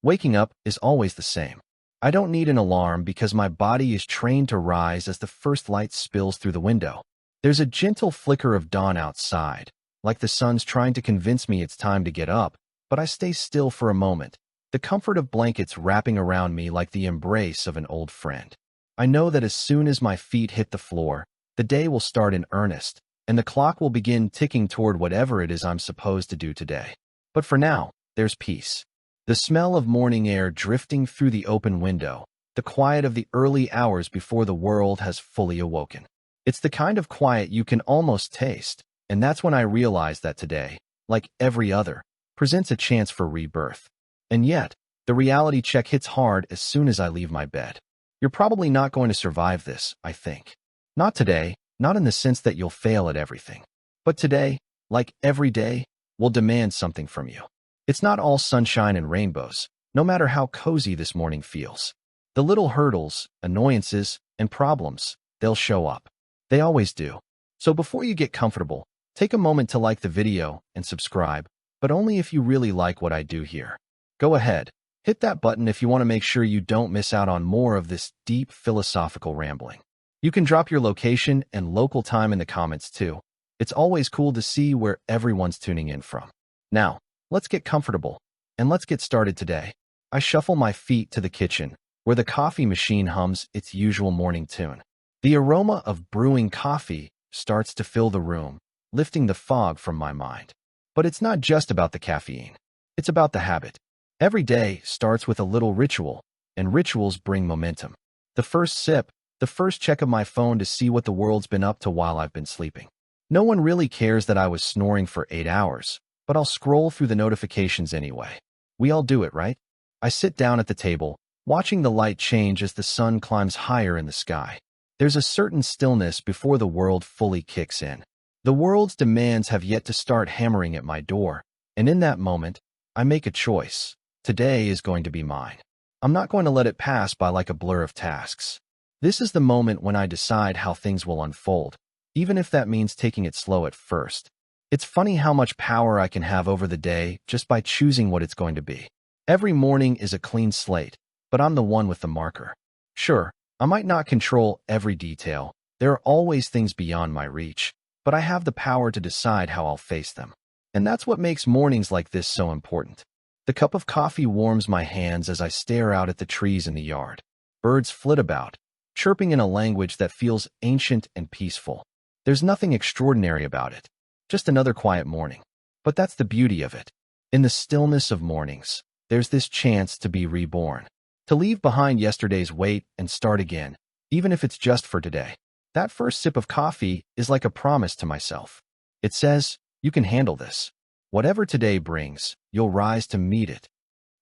Waking up is always the same. I don't need an alarm because my body is trained to rise as the first light spills through the window. There's a gentle flicker of dawn outside, like the sun's trying to convince me it's time to get up, but I stay still for a moment, the comfort of blankets wrapping around me like the embrace of an old friend. I know that as soon as my feet hit the floor, the day will start in earnest, and the clock will begin ticking toward whatever it is I'm supposed to do today. But for now, there's peace. The smell of morning air drifting through the open window, the quiet of the early hours before the world has fully awoken. It's the kind of quiet you can almost taste, and that's when I realized that today, like every other, presents a chance for rebirth. And yet, the reality check hits hard as soon as I leave my bed. You're probably not going to survive this, I think. Not today, not in the sense that you'll fail at everything. But today, like every day, will demand something from you. It's not all sunshine and rainbows, no matter how cozy this morning feels. The little hurdles, annoyances, and problems, they'll show up. They always do. So before you get comfortable, take a moment to like the video and subscribe, but only if you really like what I do here. Go ahead, hit that button if you want to make sure you don't miss out on more of this deep philosophical rambling. You can drop your location and local time in the comments too. It's always cool to see where everyone's tuning in from. Now, let's get comfortable, and let's get started today. I shuffle my feet to the kitchen, where the coffee machine hums its usual morning tune. The aroma of brewing coffee starts to fill the room, lifting the fog from my mind. But it's not just about the caffeine. It's about the habit. Every day starts with a little ritual, and rituals bring momentum. The first sip, the first check of my phone to see what the world's been up to while I've been sleeping. No one really cares that I was snoring for 8 hours, but I'll scroll through the notifications anyway. We all do it, right? I sit down at the table, watching the light change as the sun climbs higher in the sky. There's a certain stillness before the world fully kicks in. The world's demands have yet to start hammering at my door, and in that moment, I make a choice. Today is going to be mine. I'm not going to let it pass by like a blur of tasks. This is the moment when I decide how things will unfold, even if that means taking it slow at first. It's funny how much power I can have over the day just by choosing what it's going to be. Every morning is a clean slate, but I'm the one with the marker. Sure, I might not control every detail. There are always things beyond my reach, but I have the power to decide how I'll face them. And that's what makes mornings like this so important. The cup of coffee warms my hands as I stare out at the trees in the yard. Birds flit about, chirping in a language that feels ancient and peaceful. There's nothing extraordinary about it. Just another quiet morning. But that's the beauty of it. In the stillness of mornings, there's this chance to be reborn. To leave behind yesterday's weight and start again, even if it's just for today. That first sip of coffee is like a promise to myself. It says, you can handle this. Whatever today brings, you'll rise to meet it.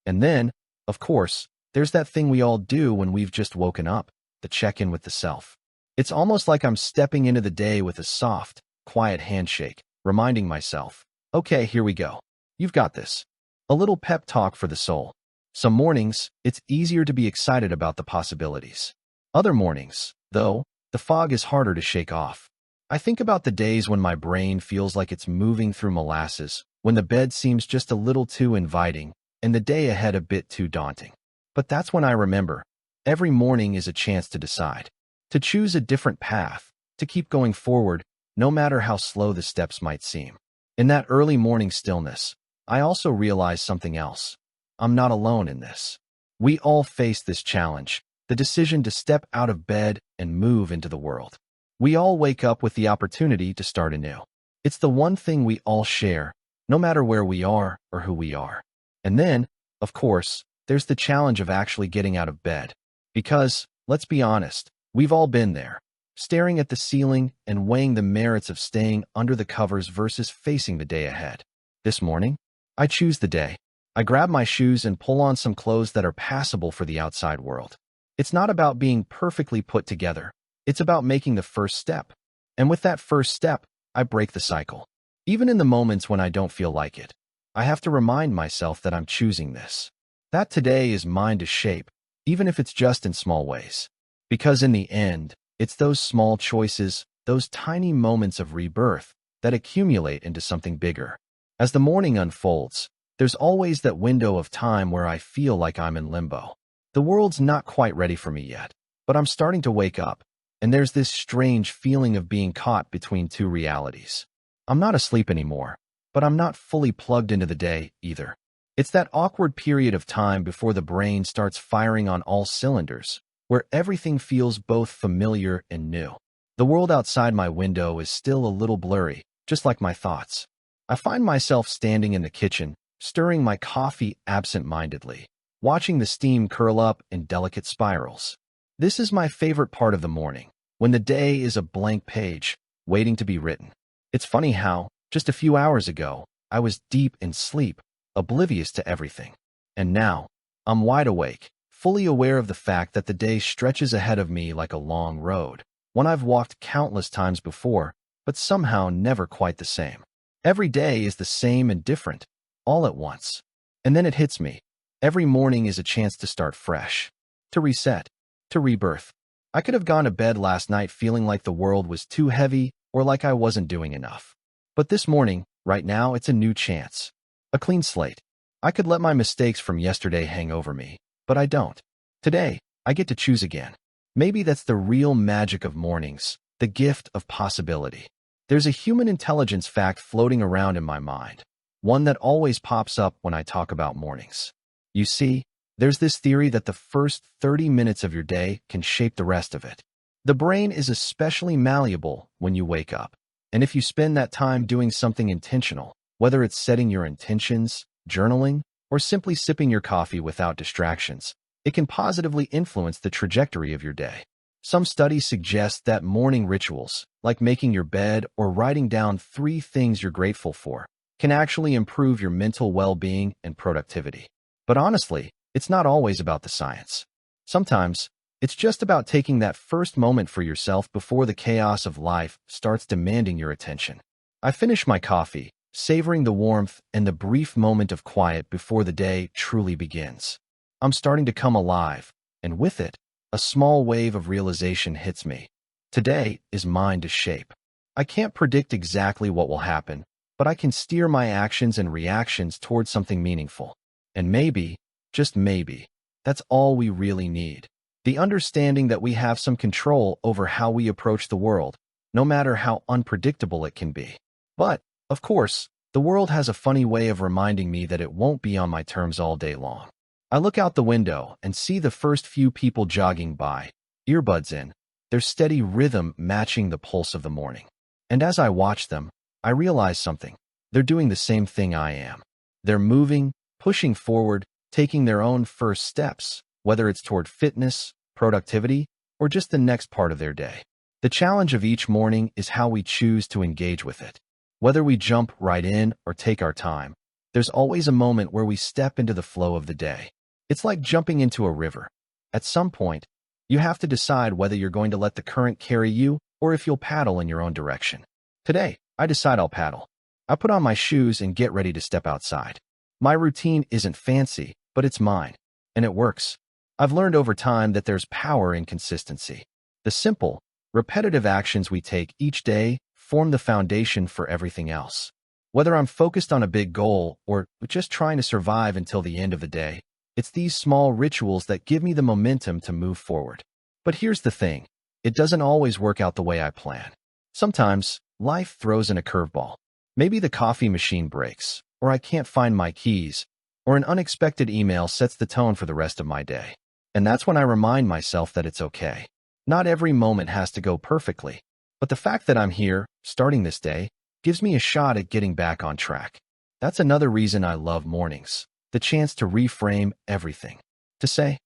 And then, of course, there's that thing we all do when we've just woken up, the check-in with the self. It's almost like I'm stepping into the day with a soft, quiet handshake, reminding myself, okay, here we go. You've got this. A little pep talk for the soul. Some mornings, it's easier to be excited about the possibilities. Other mornings, though, the fog is harder to shake off. I think about the days when my brain feels like it's moving through molasses, when the bed seems just a little too inviting, and the day ahead a bit too daunting. But that's when I remember, every morning is a chance to decide. To choose a different path, to keep going forward, no matter how slow the steps might seem. In that early morning stillness, I also realized something else. I'm not alone in this. We all face this challenge, the decision to step out of bed and move into the world. We all wake up with the opportunity to start anew. It's the one thing we all share, no matter where we are or who we are. And then, of course, there's the challenge of actually getting out of bed. Because, let's be honest, we've all been there, staring at the ceiling and weighing the merits of staying under the covers versus facing the day ahead. This morning, I choose the day. I grab my shoes and pull on some clothes that are passable for the outside world. It's not about being perfectly put together. It's about making the first step. And with that first step, I break the cycle. Even in the moments when I don't feel like it, I have to remind myself that I'm choosing this. That today is mine to shape, even if it's just in small ways. Because in the end, it's those small choices, those tiny moments of rebirth, that accumulate into something bigger. As the morning unfolds, There's always that window of time where I feel like I'm in limbo. The world's not quite ready for me yet, but I'm starting to wake up, and there's this strange feeling of being caught between two realities. I'm not asleep anymore, but I'm not fully plugged into the day either. It's that awkward period of time before the brain starts firing on all cylinders, where everything feels both familiar and new. The world outside my window is still a little blurry, just like my thoughts. I find myself standing in the kitchen, stirring my coffee absent-mindedly, watching the steam curl up in delicate spirals. This is my favorite part of the morning, when the day is a blank page, waiting to be written. It's funny how, just a few hours ago, I was deep in sleep, oblivious to everything. And now, I'm wide awake, fully aware of the fact that the day stretches ahead of me like a long road, one I've walked countless times before, but somehow never quite the same. Every day is the same and different, all at once. And then it hits me. Every morning is a chance to start fresh, to reset, to rebirth. I could have gone to bed last night feeling like the world was too heavy or like I wasn't doing enough. But this morning, right now, it's a new chance. A clean slate. I could let my mistakes from yesterday hang over me, but I don't. Today, I get to choose again. Maybe that's the real magic of mornings, the gift of possibility. There's a human intelligence fact floating around in my mind, one that always pops up when I talk about mornings. You see, there's this theory that the first 30 minutes of your day can shape the rest of it. The brain is especially malleable when you wake up. And if you spend that time doing something intentional, whether it's setting your intentions, journaling, or simply sipping your coffee without distractions, it can positively influence the trajectory of your day. Some studies suggest that morning rituals, like making your bed or writing down 3 things you're grateful for, can actually improve your mental well-being and productivity. But honestly, it's not always about the science. Sometimes, it's just about taking that first moment for yourself before the chaos of life starts demanding your attention. I finish my coffee, savoring the warmth and the brief moment of quiet before the day truly begins. I'm starting to come alive, and with it, a small wave of realization hits me. Today is mine to shape. I can't predict exactly what will happen, but I can steer my actions and reactions towards something meaningful. And maybe, just maybe, that's all we really need. The understanding that we have some control over how we approach the world, no matter how unpredictable it can be. But, of course, the world has a funny way of reminding me that it won't be on my terms all day long. I look out the window and see the first few people jogging by, earbuds in, their steady rhythm matching the pulse of the morning. And as I watch them, I realize something. They're doing the same thing I am. They're moving, pushing forward, taking their own first steps, whether it's toward fitness, productivity, or just the next part of their day. The challenge of each morning is how we choose to engage with it. Whether we jump right in or take our time, there's always a moment where we step into the flow of the day. It's like jumping into a river. At some point, you have to decide whether you're going to let the current carry you or if you'll paddle in your own direction. Today, I decide I'll paddle. I put on my shoes and get ready to step outside. My routine isn't fancy, but it's mine, and it works. I've learned over time that there's power in consistency. The simple, repetitive actions we take each day form the foundation for everything else. Whether I'm focused on a big goal or just trying to survive until the end of the day, it's these small rituals that give me the momentum to move forward. But here's the thing. It doesn't always work out the way I plan. Sometimes, life throws in a curveball. Maybe the coffee machine breaks, or I can't find my keys, or an unexpected email sets the tone for the rest of my day. And that's when I remind myself that it's okay. Not every moment has to go perfectly, but the fact that I'm here, starting this day, gives me a shot at getting back on track. That's another reason I love mornings, the chance to reframe everything. To say,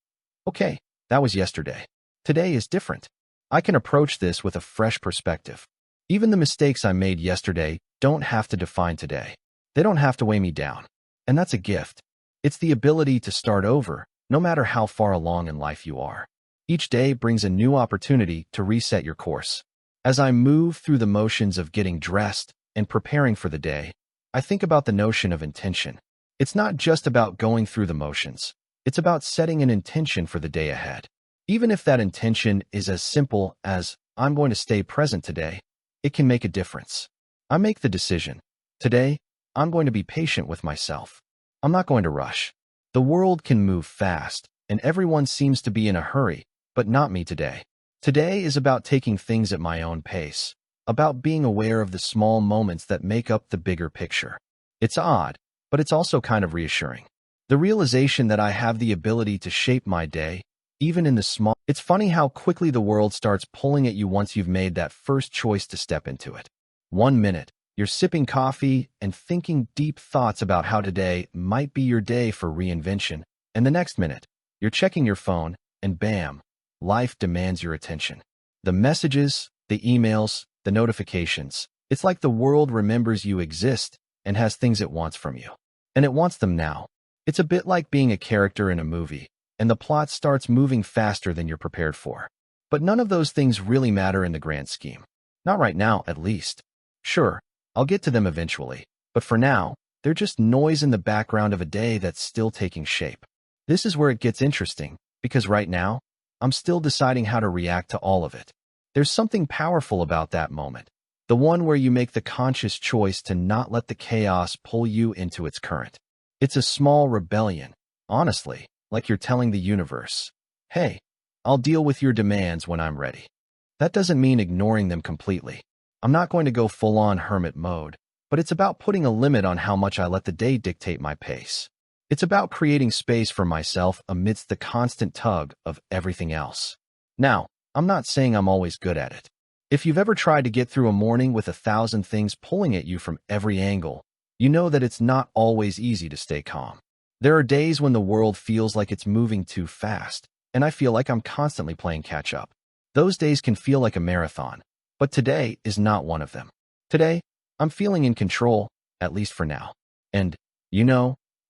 okay, that was yesterday. Today is different. I can approach this with a fresh perspective. Even the mistakes I made yesterday don't have to define today. They don't have to weigh me down. And that's a gift. It's the ability to start over, no matter how far along in life you are. Each day brings a new opportunity to reset your course. As I move through the motions of getting dressed and preparing for the day, I think about the notion of intention. It's not just about going through the motions. It's about setting an intention for the day ahead. Even if that intention is as simple as, I'm going to stay present today, it can make a difference. I make the decision. Today, I'm going to be patient with myself. I'm not going to rush. The world can move fast, and everyone seems to be in a hurry, but not me today. Today is about taking things at my own pace, about being aware of the small moments that make up the bigger picture. It's odd, but it's also kind of reassuring. The realization that I have the ability to shape my day, even in the small. It's funny how quickly the world starts pulling at you once you've made that first choice to step into it. 1 minute, you're sipping coffee and thinking deep thoughts about how today might be your day for reinvention, and the next minute, you're checking your phone, and bam, life demands your attention. The messages, the emails, the notifications. It's like the world remembers you exist and has things it wants from you. And it wants them now. It's a bit like being a character in a movie, and the plot starts moving faster than you're prepared for. But none of those things really matter in the grand scheme. Not right now, at least. Sure, I'll get to them eventually, but for now, they're just noise in the background of a day that's still taking shape. This is where it gets interesting, because right now, I'm still deciding how to react to all of it. There's something powerful about that moment, the one where you make the conscious choice to not let the chaos pull you into its current. It's a small rebellion, honestly, like you're telling the universe, hey, I'll deal with your demands when I'm ready. That doesn't mean ignoring them completely. I'm not going to go full-on hermit mode, but it's about putting a limit on how much I let the day dictate my pace. It's about creating space for myself amidst the constant tug of everything else. Now, I'm not saying I'm always good at it. If you've ever tried to get through a morning with 1,000 things pulling at you from every angle, you know that it's not always easy to stay calm. There are days when the world feels like it's moving too fast, and I feel like I'm constantly playing catch-up. Those days can feel like a marathon, but today is not one of them. Today, I'm feeling in control, at least for now. And,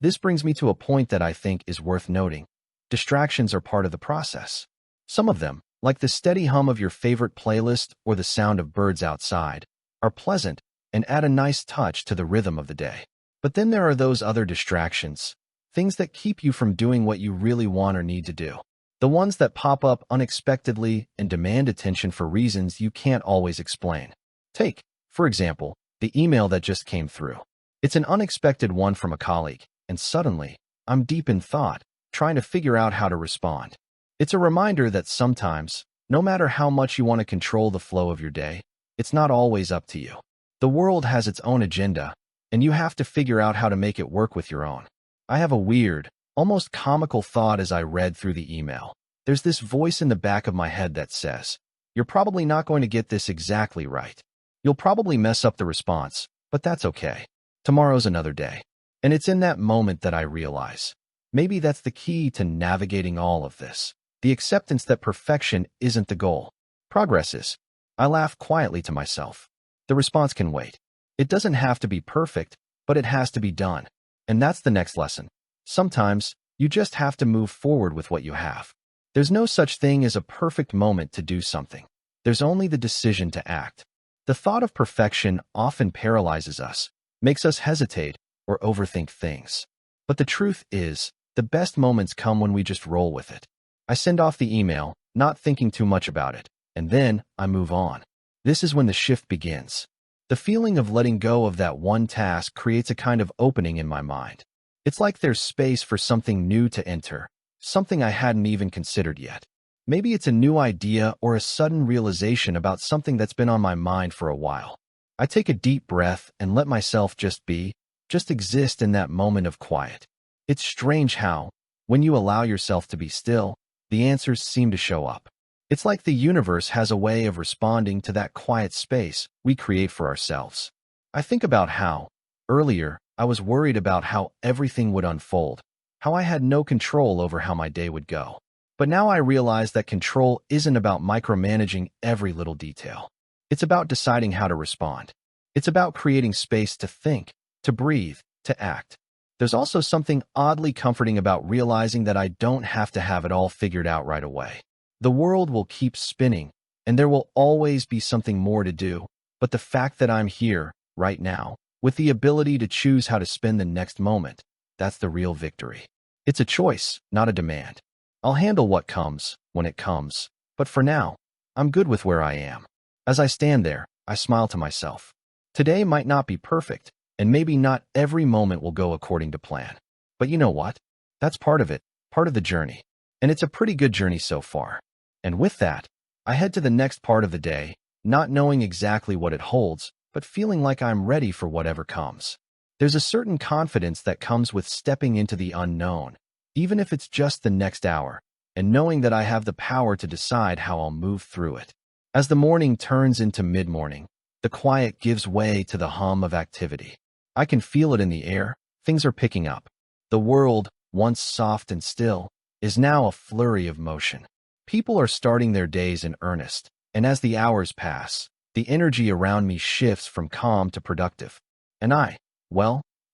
this brings me to a point that I think is worth noting. Distractions are part of the process. Some of them, like the steady hum of your favorite playlist or the sound of birds outside, are pleasant and add a nice touch to the rhythm of the day. But then there are those other distractions, things that keep you from doing what you really want or need to do. The ones that pop up unexpectedly and demand attention for reasons you can't always explain. Take, for example, the email that just came through. It's an unexpected one from a colleague, and suddenly, I'm deep in thought, trying to figure out how to respond. It's a reminder that sometimes, no matter how much you want to control the flow of your day, it's not always up to you. The world has its own agenda, and you have to figure out how to make it work with your own. I have a weird, almost comical thought as I read through the email. There's this voice in the back of my head that says, "You're probably not going to get this exactly right. You'll probably mess up the response, but that's okay. Tomorrow's another day." And it's in that moment that I realize, maybe that's the key to navigating all of this. The acceptance that perfection isn't the goal. Progress is. I laugh quietly to myself. The response can wait. It doesn't have to be perfect, but it has to be done. And that's the next lesson. Sometimes, you just have to move forward with what you have. There's no such thing as a perfect moment to do something. There's only the decision to act. The thought of perfection often paralyzes us, makes us hesitate, or overthink things. But the truth is, the best moments come when we just roll with it. I send off the email, not thinking too much about it, and then I move on. This is when the shift begins. The feeling of letting go of that one task creates a kind of opening in my mind. It's like there's space for something new to enter, something I hadn't even considered yet. Maybe it's a new idea or a sudden realization about something that's been on my mind for a while. I take a deep breath and let myself just be, just exist in that moment of quiet. It's strange how, when you allow yourself to be still, the answers seem to show up. It's like the universe has a way of responding to that quiet space we create for ourselves. I think about how, earlier, I was worried about how everything would unfold, how I had no control over how my day would go. But now I realize that control isn't about micromanaging every little detail. It's about deciding how to respond. It's about creating space to think, to breathe, to act. There's also something oddly comforting about realizing that I don't have to have it all figured out right away. The world will keep spinning, and there will always be something more to do, but the fact that I'm here, right now, with the ability to choose how to spend the next moment, that's the real victory. It's a choice, not a demand. I'll handle what comes, when it comes, but for now, I'm good with where I am. As I stand there, I smile to myself. Today might not be perfect, and maybe not every moment will go according to plan. But you know what? That's part of it, part of the journey. And it's a pretty good journey so far. And with that, I head to the next part of the day, not knowing exactly what it holds, but feeling like I'm ready for whatever comes. There's a certain confidence that comes with stepping into the unknown, even if it's just the next hour, and knowing that I have the power to decide how I'll move through it. As the morning turns into mid-morning, the quiet gives way to the hum of activity. I can feel it in the air. Things are picking up. The world, once soft and still, is now a flurry of motion. People are starting their days in earnest, and as the hours pass, the energy around me shifts from calm to productive. And I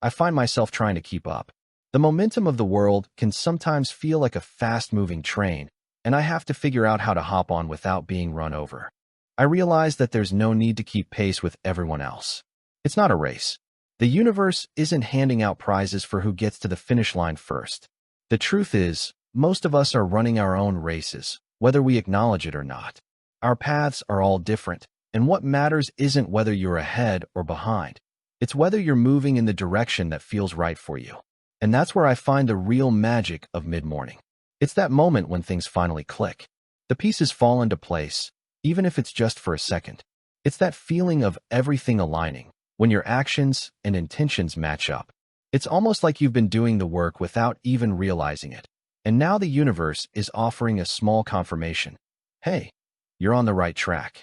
find myself trying to keep up. The momentum of the world can sometimes feel like a fast-moving train, and I have to figure out how to hop on without being run over. I realize that there's no need to keep pace with everyone else. It's not a race. The universe isn't handing out prizes for who gets to the finish line first. The truth is, most of us are running our own races, whether we acknowledge it or not. Our paths are all different, and what matters isn't whether you're ahead or behind. It's whether you're moving in the direction that feels right for you. And that's where I find the real magic of mid-morning. It's that moment when things finally click. The pieces fall into place, even if it's just for a second. It's that feeling of everything aligning, when your actions and intentions match up. It's almost like you've been doing the work without even realizing it. And now the universe is offering a small confirmation. Hey, you're on the right track.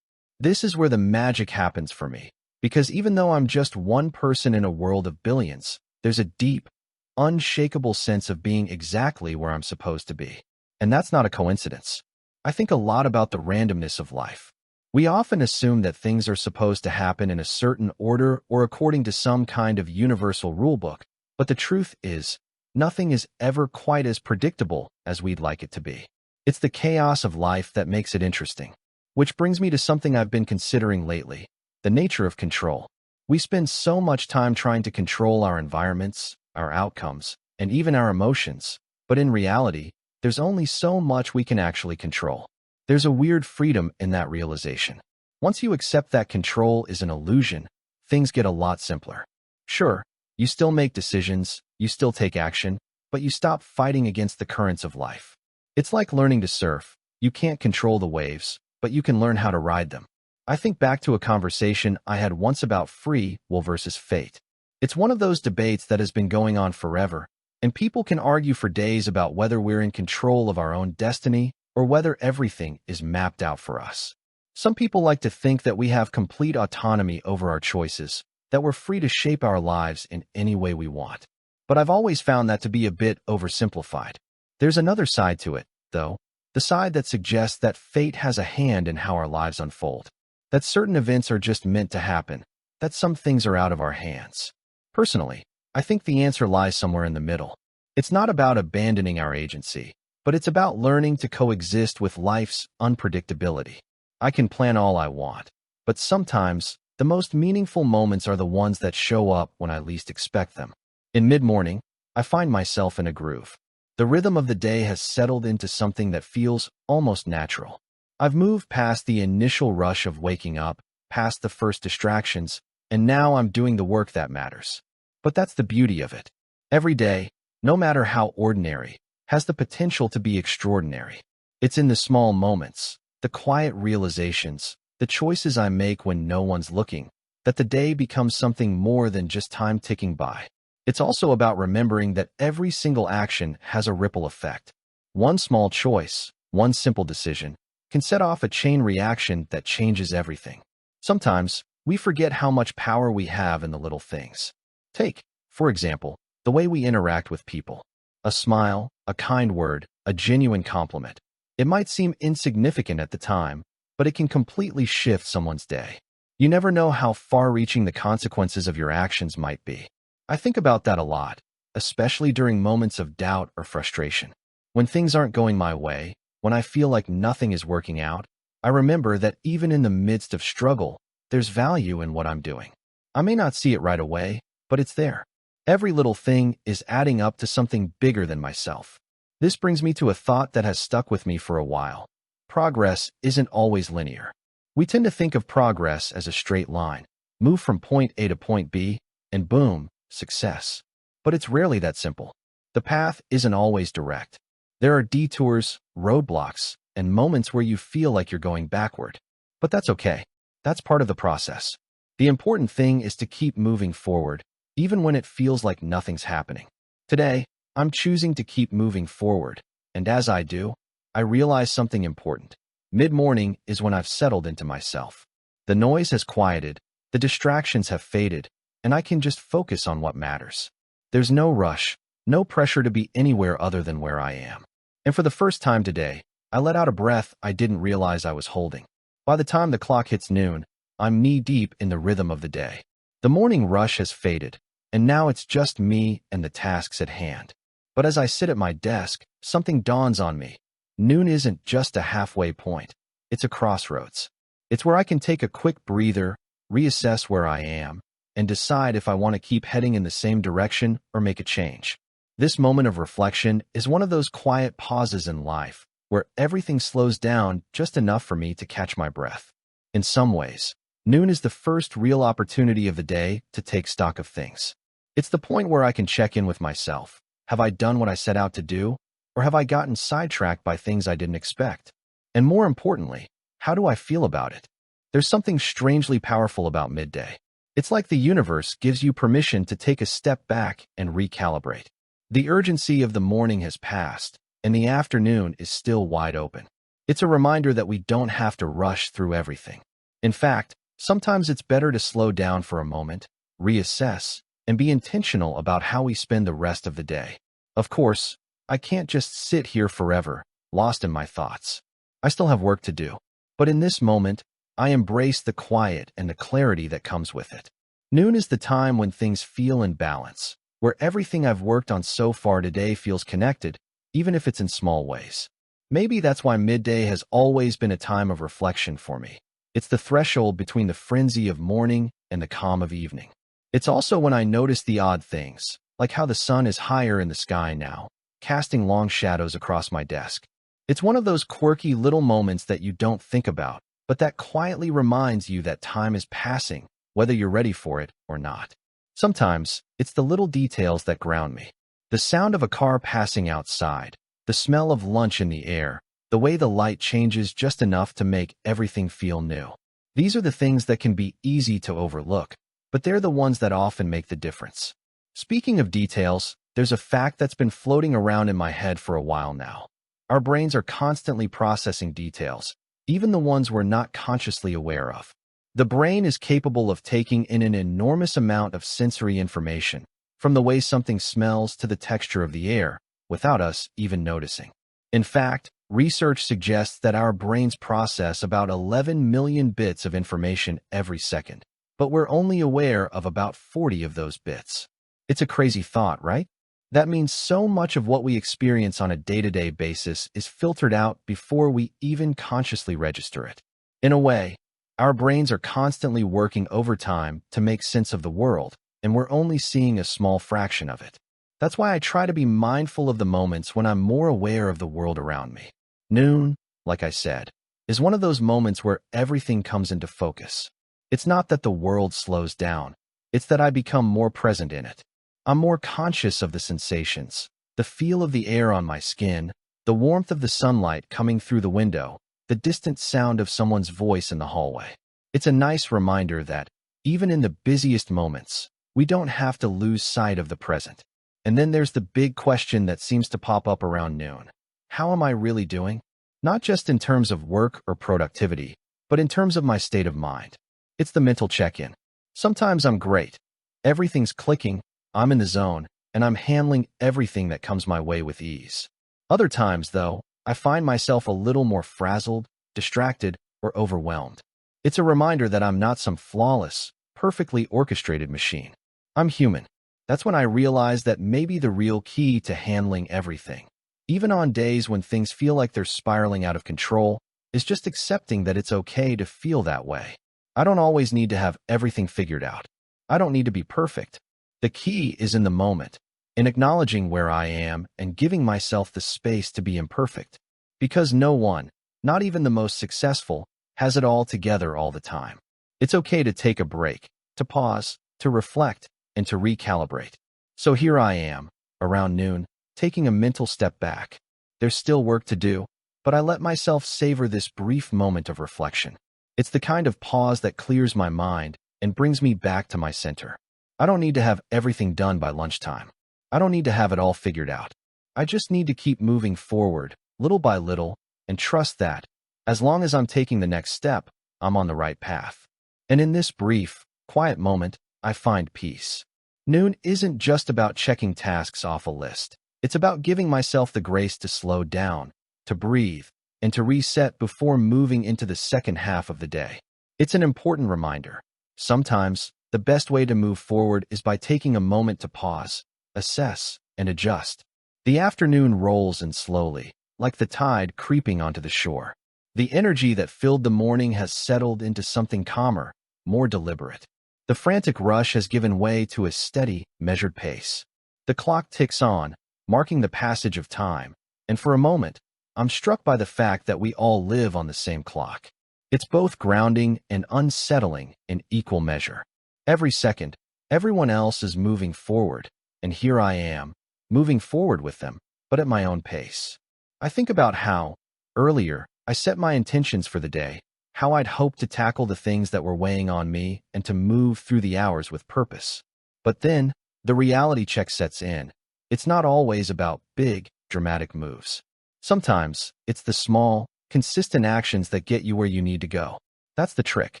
This is where the magic happens for me, because even though I'm just one person in a world of billions, there's a deep, unshakable sense of being exactly where I'm supposed to be. And that's not a coincidence. I think a lot about the randomness of life. We often assume that things are supposed to happen in a certain order or according to some kind of universal rulebook, but the truth is, nothing is ever quite as predictable as we'd like it to be. It's the chaos of life that makes it interesting. Which brings me to something I've been considering lately, the nature of control. We spend so much time trying to control our environments, our outcomes, and even our emotions, but in reality, there's only so much we can actually control. There's a weird freedom in that realization. Once you accept that control is an illusion, things get a lot simpler. Sure, you still make decisions, you still take action, but you stop fighting against the currents of life. It's like learning to surf. You can't control the waves, but you can learn how to ride them. I think back to a conversation I had once about free will versus fate. It's one of those debates that has been going on forever, and people can argue for days about whether we're in control of our own destiny or whether everything is mapped out for us. Some people like to think that we have complete autonomy over our choices, that we're free to shape our lives in any way we want. But I've always found that to be a bit oversimplified. There's another side to it, though, the side that suggests that fate has a hand in how our lives unfold, that certain events are just meant to happen, that some things are out of our hands. Personally, I think the answer lies somewhere in the middle. It's not about abandoning our agency, but it's about learning to coexist with life's unpredictability. I can plan all I want, but sometimes the most meaningful moments are the ones that show up when I least expect them. In mid-morning, I find myself in a groove. The rhythm of the day has settled into something that feels almost natural. I've moved past the initial rush of waking up, past the first distractions, and now I'm doing the work that matters. But that's the beauty of it. Every day, no matter how ordinary, has the potential to be extraordinary. It's in the small moments, the quiet realizations, the choices I make when no one's looking, that the day becomes something more than just time ticking by. It's also about remembering that every single action has a ripple effect. One small choice, one simple decision, can set off a chain reaction that changes everything. Sometimes, we forget how much power we have in the little things. Take, for example, the way we interact with people. A smile, a kind word, a genuine compliment. It might seem insignificant at the time, but it can completely shift someone's day. You never know how far-reaching the consequences of your actions might be. I think about that a lot, especially during moments of doubt or frustration. When things aren't going my way, when I feel like nothing is working out, I remember that even in the midst of struggle, there's value in what I'm doing. I may not see it right away, but it's there. Every little thing is adding up to something bigger than myself. This brings me to a thought that has stuck with me for a while. Progress isn't always linear. We tend to think of progress as a straight line. Move from point A to point B, and boom, success. But it's rarely that simple. The path isn't always direct. There are detours, roadblocks, and moments where you feel like you're going backward. But that's okay. That's part of the process. The important thing is to keep moving forward, even when it feels like nothing's happening. Today, I'm choosing to keep moving forward, and as I do, I realize something important. Mid-morning is when I've settled into myself. The noise has quieted, the distractions have faded, and I can just focus on what matters. There's no rush, no pressure to be anywhere other than where I am. And for the first time today, I let out a breath I didn't realize I was holding. By the time the clock hits noon, I'm knee-deep in the rhythm of the day. The morning rush has faded, and now it's just me and the tasks at hand. But as I sit at my desk, something dawns on me. Noon isn't just a halfway point. It's a crossroads. It's where I can take a quick breather, reassess where I am, and decide if I want to keep heading in the same direction or make a change. This moment of reflection is one of those quiet pauses in life where everything slows down just enough for me to catch my breath. In some ways, noon is the first real opportunity of the day to take stock of things. It's the point where I can check in with myself. Have I done what I set out to do, or have I gotten sidetracked by things I didn't expect? And more importantly, how do I feel about it? There's something strangely powerful about midday. It's like the universe gives you permission to take a step back and recalibrate. The urgency of the morning has passed, and the afternoon is still wide open. It's a reminder that we don't have to rush through everything. In fact, sometimes it's better to slow down for a moment, reassess, and be intentional about how we spend the rest of the day. Of course, I can't just sit here forever, lost in my thoughts. I still have work to do. But in this moment, I embrace the quiet and the clarity that comes with it. Noon is the time when things feel in balance, where everything I've worked on so far today feels connected, even if it's in small ways. Maybe that's why midday has always been a time of reflection for me. It's the threshold between the frenzy of morning and the calm of evening. It's also when I notice the odd things, like how the sun is higher in the sky now, casting long shadows across my desk. It's one of those quirky little moments that you don't think about, but that quietly reminds you that time is passing, whether you're ready for it or not. Sometimes, it's the little details that ground me. The sound of a car passing outside, the smell of lunch in the air, the way the light changes just enough to make everything feel new. These are the things that can be easy to overlook, but they're the ones that often make the difference. Speaking of details, there's a fact that's been floating around in my head for a while now. Our brains are constantly processing details, even the ones we're not consciously aware of. The brain is capable of taking in an enormous amount of sensory information, from the way something smells to the texture of the air, without us even noticing. In fact, research suggests that our brains process about 11 million bits of information every second, but we're only aware of about 40 of those bits. It's a crazy thought, right? That means so much of what we experience on a day-to-day basis is filtered out before we even consciously register it. In a way, our brains are constantly working overtime to make sense of the world, and we're only seeing a small fraction of it. That's why I try to be mindful of the moments when I'm more aware of the world around me. Noon, like I said, is one of those moments where everything comes into focus. It's not that the world slows down, it's that I become more present in it. I'm more conscious of the sensations, the feel of the air on my skin, the warmth of the sunlight coming through the window, the distant sound of someone's voice in the hallway. It's a nice reminder that, even in the busiest moments, we don't have to lose sight of the present. And then there's the big question that seems to pop up around noon. How am I really doing? Not just in terms of work or productivity, but in terms of my state of mind. It's the mental check-in. Sometimes I'm great. Everything's clicking, I'm in the zone, and I'm handling everything that comes my way with ease. Other times, though, I find myself a little more frazzled, distracted, or overwhelmed. It's a reminder that I'm not some flawless, perfectly orchestrated machine. I'm human. That's when I realize that maybe the real key to handling everything, even on days when things feel like they're spiraling out of control, is just accepting that it's okay to feel that way. I don't always need to have everything figured out. I don't need to be perfect. The key is in the moment, in acknowledging where I am and giving myself the space to be imperfect. Because no one, not even the most successful, has it all together all the time. It's okay to take a break, to pause, to reflect, and to recalibrate. So here I am, around noon, taking a mental step back. There's still work to do, but I let myself savor this brief moment of reflection. It's the kind of pause that clears my mind and brings me back to my center. I don't need to have everything done by lunchtime. I don't need to have it all figured out. I just need to keep moving forward, little by little, and trust that, as long as I'm taking the next step, I'm on the right path. And in this brief, quiet moment, I find peace. Noon isn't just about checking tasks off a list. It's about giving myself the grace to slow down, to breathe, and to reset before moving into the second half of the day. It's an important reminder. Sometimes, the best way to move forward is by taking a moment to pause, assess, and adjust. The afternoon rolls in slowly, like the tide creeping onto the shore. The energy that filled the morning has settled into something calmer, more deliberate. The frantic rush has given way to a steady, measured pace. The clock ticks on, marking the passage of time, and for a moment, I'm struck by the fact that we all live on the same clock. It's both grounding and unsettling in equal measure. Every second, everyone else is moving forward, and here I am, moving forward with them, but at my own pace. I think about how, earlier, I set my intentions for the day, how I'd hoped to tackle the things that were weighing on me and to move through the hours with purpose. But then, the reality check sets in. It's not always about big, dramatic moves. Sometimes, it's the small, consistent actions that get you where you need to go. That's the trick.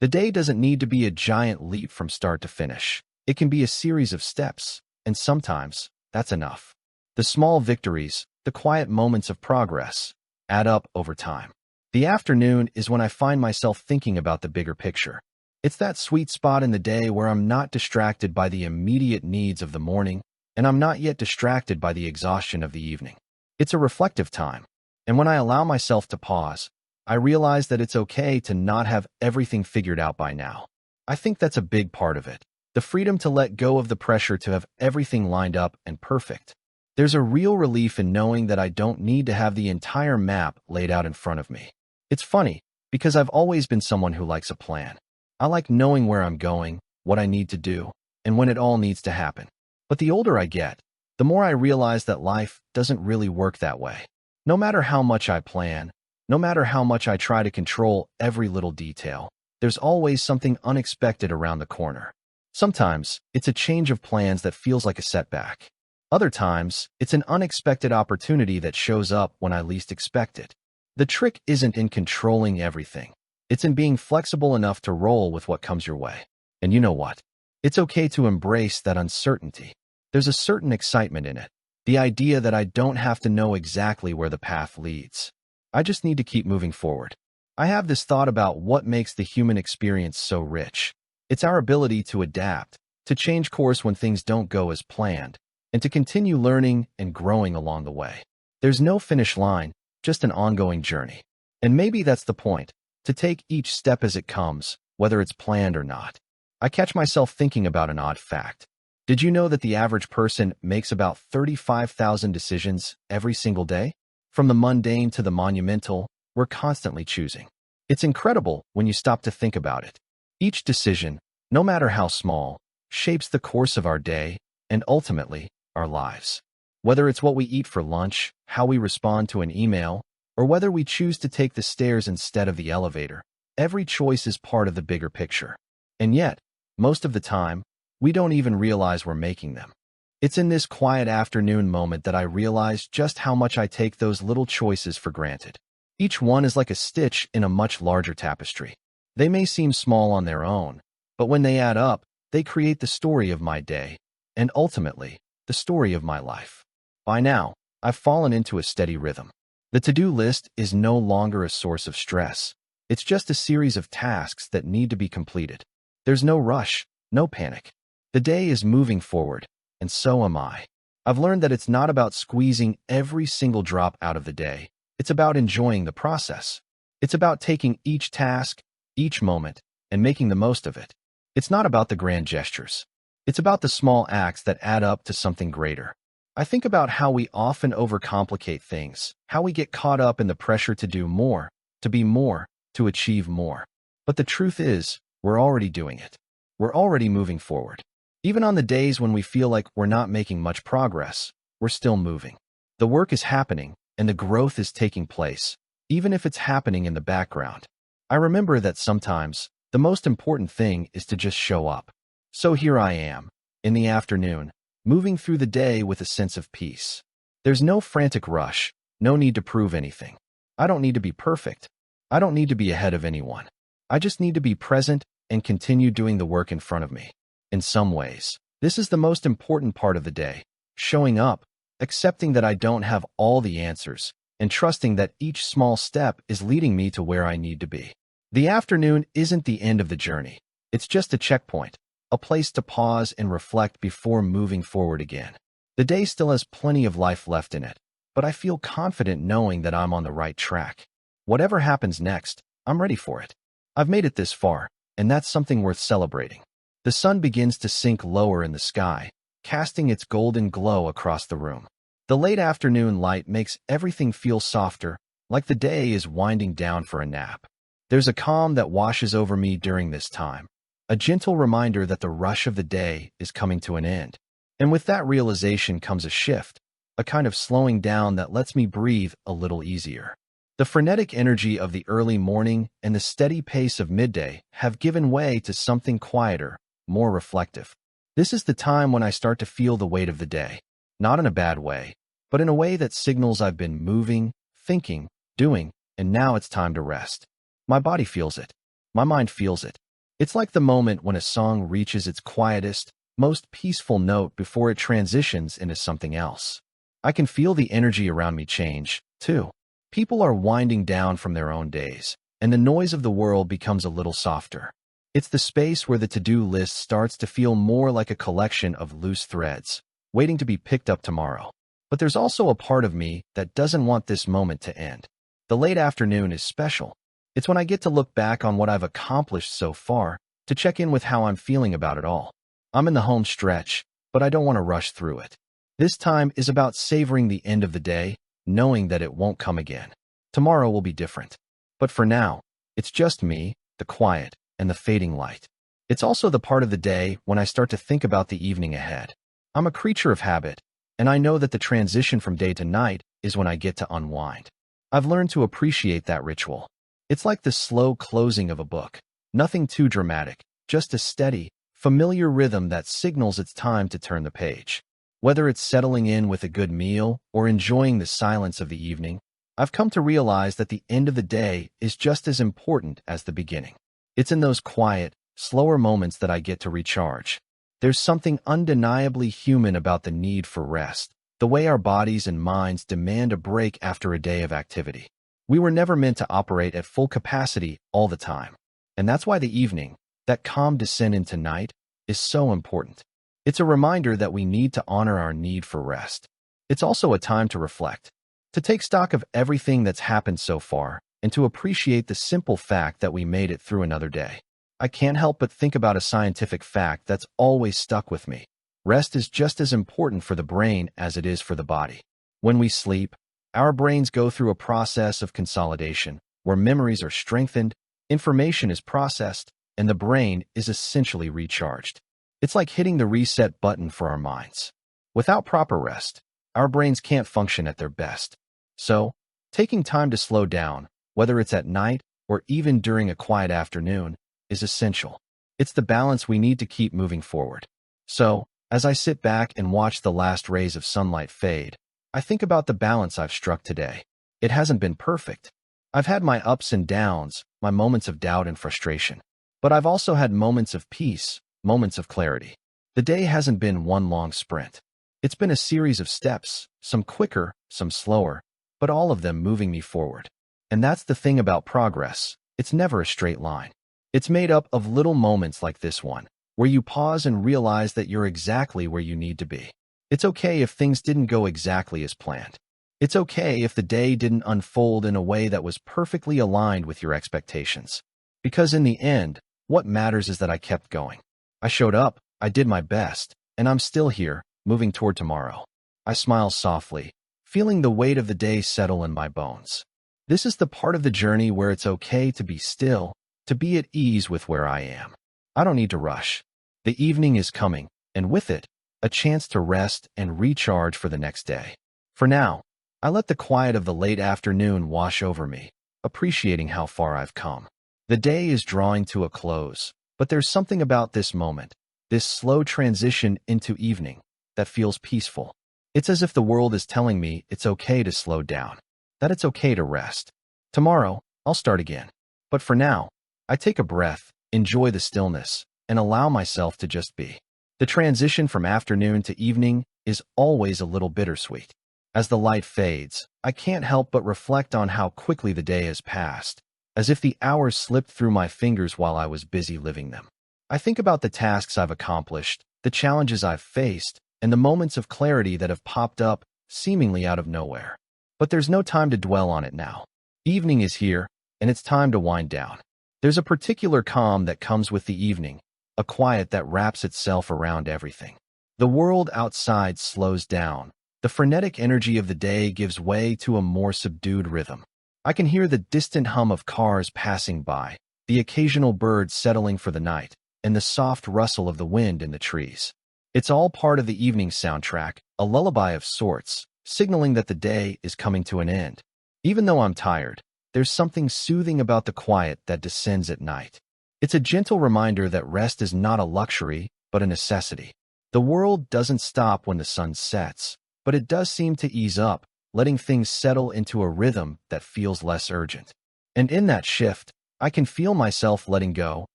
The day doesn't need to be a giant leap from start to finish. It can be a series of steps, and sometimes, that's enough. The small victories, the quiet moments of progress, add up over time. The afternoon is when I find myself thinking about the bigger picture. It's that sweet spot in the day where I'm not distracted by the immediate needs of the morning, and I'm not yet distracted by the exhaustion of the evening. It's a reflective time, and when I allow myself to pause, I realize that it's okay to not have everything figured out by now. I think that's a big part of it. The freedom to let go of the pressure to have everything lined up and perfect. There's a real relief in knowing that I don't need to have the entire map laid out in front of me. It's funny, because I've always been someone who likes a plan. I like knowing where I'm going, what I need to do, and when it all needs to happen. But the older I get, the more I realize that life doesn't really work that way. No matter how much I plan, no matter how much I try to control every little detail, there's always something unexpected around the corner. Sometimes, it's a change of plans that feels like a setback. Other times, it's an unexpected opportunity that shows up when I least expect it. The trick isn't in controlling everything. It's in being flexible enough to roll with what comes your way. And you know what? It's okay to embrace that uncertainty. There's a certain excitement in it. The idea that I don't have to know exactly where the path leads. I just need to keep moving forward. I have this thought about what makes the human experience so rich. It's our ability to adapt, to change course when things don't go as planned, and to continue learning and growing along the way. There's no finish line, just an ongoing journey. And maybe that's the point, to take each step as it comes, whether it's planned or not. I catch myself thinking about an odd fact. Did you know that the average person makes about 35,000 decisions every single day? From the mundane to the monumental, we're constantly choosing. It's incredible when you stop to think about it. Each decision, no matter how small, shapes the course of our day and ultimately, our lives. Whether it's what we eat for lunch, how we respond to an email, or whether we choose to take the stairs instead of the elevator, every choice is part of the bigger picture. And yet, most of the time, we don't even realize we're making them. It's in this quiet afternoon moment that I realize just how much I take those little choices for granted. Each one is like a stitch in a much larger tapestry. They may seem small on their own, but when they add up, they create the story of my day, and ultimately, the story of my life. By now, I've fallen into a steady rhythm. The to-do list is no longer a source of stress. It's just a series of tasks that need to be completed. There's no rush, no panic. The day is moving forward, and so am I. I've learned that it's not about squeezing every single drop out of the day. It's about enjoying the process. It's about taking each task, each moment, and making the most of it. It's not about the grand gestures. It's about the small acts that add up to something greater. I think about how we often overcomplicate things, how we get caught up in the pressure to do more, to be more, to achieve more. But the truth is, we're already doing it. We're already moving forward. Even on the days when we feel like we're not making much progress, we're still moving. The work is happening, and the growth is taking place, even if it's happening in the background. I remember that sometimes, the most important thing is to just show up. So here I am, in the afternoon, moving through the day with a sense of peace. There's no frantic rush, no need to prove anything. I don't need to be perfect. I don't need to be ahead of anyone. I just need to be present and continue doing the work in front of me. In some ways, this is the most important part of the day, showing up, accepting that I don't have all the answers, and trusting that each small step is leading me to where I need to be. The afternoon isn't the end of the journey. It's just a checkpoint, a place to pause and reflect before moving forward again. The day still has plenty of life left in it, but I feel confident knowing that I'm on the right track. Whatever happens next, I'm ready for it. I've made it this far, and that's something worth celebrating. The sun begins to sink lower in the sky, casting its golden glow across the room. The late afternoon light makes everything feel softer, like the day is winding down for a nap. There's a calm that washes over me during this time, a gentle reminder that the rush of the day is coming to an end. And with that realization comes a shift, a kind of slowing down that lets me breathe a little easier. The frenetic energy of the early morning and the steady pace of midday have given way to something quieter, more reflective. This is the time when I start to feel the weight of the day, not in a bad way, but in a way that signals I've been moving, thinking, doing, and now it's time to rest. My body feels it. My mind feels it. It's like the moment when a song reaches its quietest, most peaceful note before it transitions into something else. I can feel the energy around me change, too. People are winding down from their own days, and the noise of the world becomes a little softer. It's the space where the to-do list starts to feel more like a collection of loose threads, waiting to be picked up tomorrow. But there's also a part of me that doesn't want this moment to end. The late afternoon is special. It's when I get to look back on what I've accomplished so far, to check in with how I'm feeling about it all. I'm in the home stretch, but I don't want to rush through it. This time is about savoring the end of the day, knowing that it won't come again. Tomorrow will be different. But for now, it's just me, the quiet, and the fading light. It's also the part of the day when I start to think about the evening ahead. I'm a creature of habit, and I know that the transition from day to night is when I get to unwind. I've learned to appreciate that ritual. It's like the slow closing of a book. Nothing too dramatic, just a steady, familiar rhythm that signals it's time to turn the page. Whether it's settling in with a good meal or enjoying the silence of the evening, I've come to realize that the end of the day is just as important as the beginning. It's in those quiet, slower moments that I get to recharge. There's something undeniably human about the need for rest, the way our bodies and minds demand a break after a day of activity. We were never meant to operate at full capacity all the time. And that's why the evening, that calm descent into night, is so important. It's a reminder that we need to honor our need for rest. It's also a time to reflect, to take stock of everything that's happened so far, and to appreciate the simple fact that we made it through another day. I can't help but think about a scientific fact that's always stuck with me. Rest is just as important for the brain as it is for the body. When we sleep, our brains go through a process of consolidation, where memories are strengthened, information is processed, and the brain is essentially recharged. It's like hitting the reset button for our minds. Without proper rest, our brains can't function at their best. So, taking time to slow down, whether it's at night or even during a quiet afternoon, is essential. It's the balance we need to keep moving forward. So, as I sit back and watch the last rays of sunlight fade, I think about the balance I've struck today. It hasn't been perfect. I've had my ups and downs, my moments of doubt and frustration. But I've also had moments of peace, moments of clarity. The day hasn't been one long sprint. It's been a series of steps, some quicker, some slower, but all of them moving me forward. And that's the thing about progress. It's never a straight line. It's made up of little moments like this one, where you pause and realize that you're exactly where you need to be. It's okay if things didn't go exactly as planned. It's okay if the day didn't unfold in a way that was perfectly aligned with your expectations. Because in the end, what matters is that I kept going. I showed up, I did my best, and I'm still here, moving toward tomorrow. I smile softly, feeling the weight of the day settle in my bones. This is the part of the journey where it's okay to be still, to be at ease with where I am. I don't need to rush. The evening is coming, and with it, a chance to rest and recharge for the next day. For now, I let the quiet of the late afternoon wash over me, appreciating how far I've come. The day is drawing to a close, but there's something about this moment, this slow transition into evening, that feels peaceful. It's as if the world is telling me it's okay to slow down, that it's okay to rest. Tomorrow, I'll start again. But for now, I take a breath, enjoy the stillness, and allow myself to just be. The transition from afternoon to evening is always a little bittersweet. As the light fades, I can't help but reflect on how quickly the day has passed, as if the hours slipped through my fingers while I was busy living them. I think about the tasks I've accomplished, the challenges I've faced, and the moments of clarity that have popped up seemingly out of nowhere. But there's no time to dwell on it now. Evening is here, and it's time to wind down. There's a particular calm that comes with the evening, a quiet that wraps itself around everything. The world outside slows down. The frenetic energy of the day gives way to a more subdued rhythm. I can hear the distant hum of cars passing by, the occasional bird settling for the night, and the soft rustle of the wind in the trees. It's all part of the evening soundtrack, a lullaby of sorts, signaling that the day is coming to an end. Even though I'm tired, there's something soothing about the quiet that descends at night. It's a gentle reminder that rest is not a luxury, but a necessity. The world doesn't stop when the sun sets, but it does seem to ease up, letting things settle into a rhythm that feels less urgent. And in that shift, I can feel myself letting go,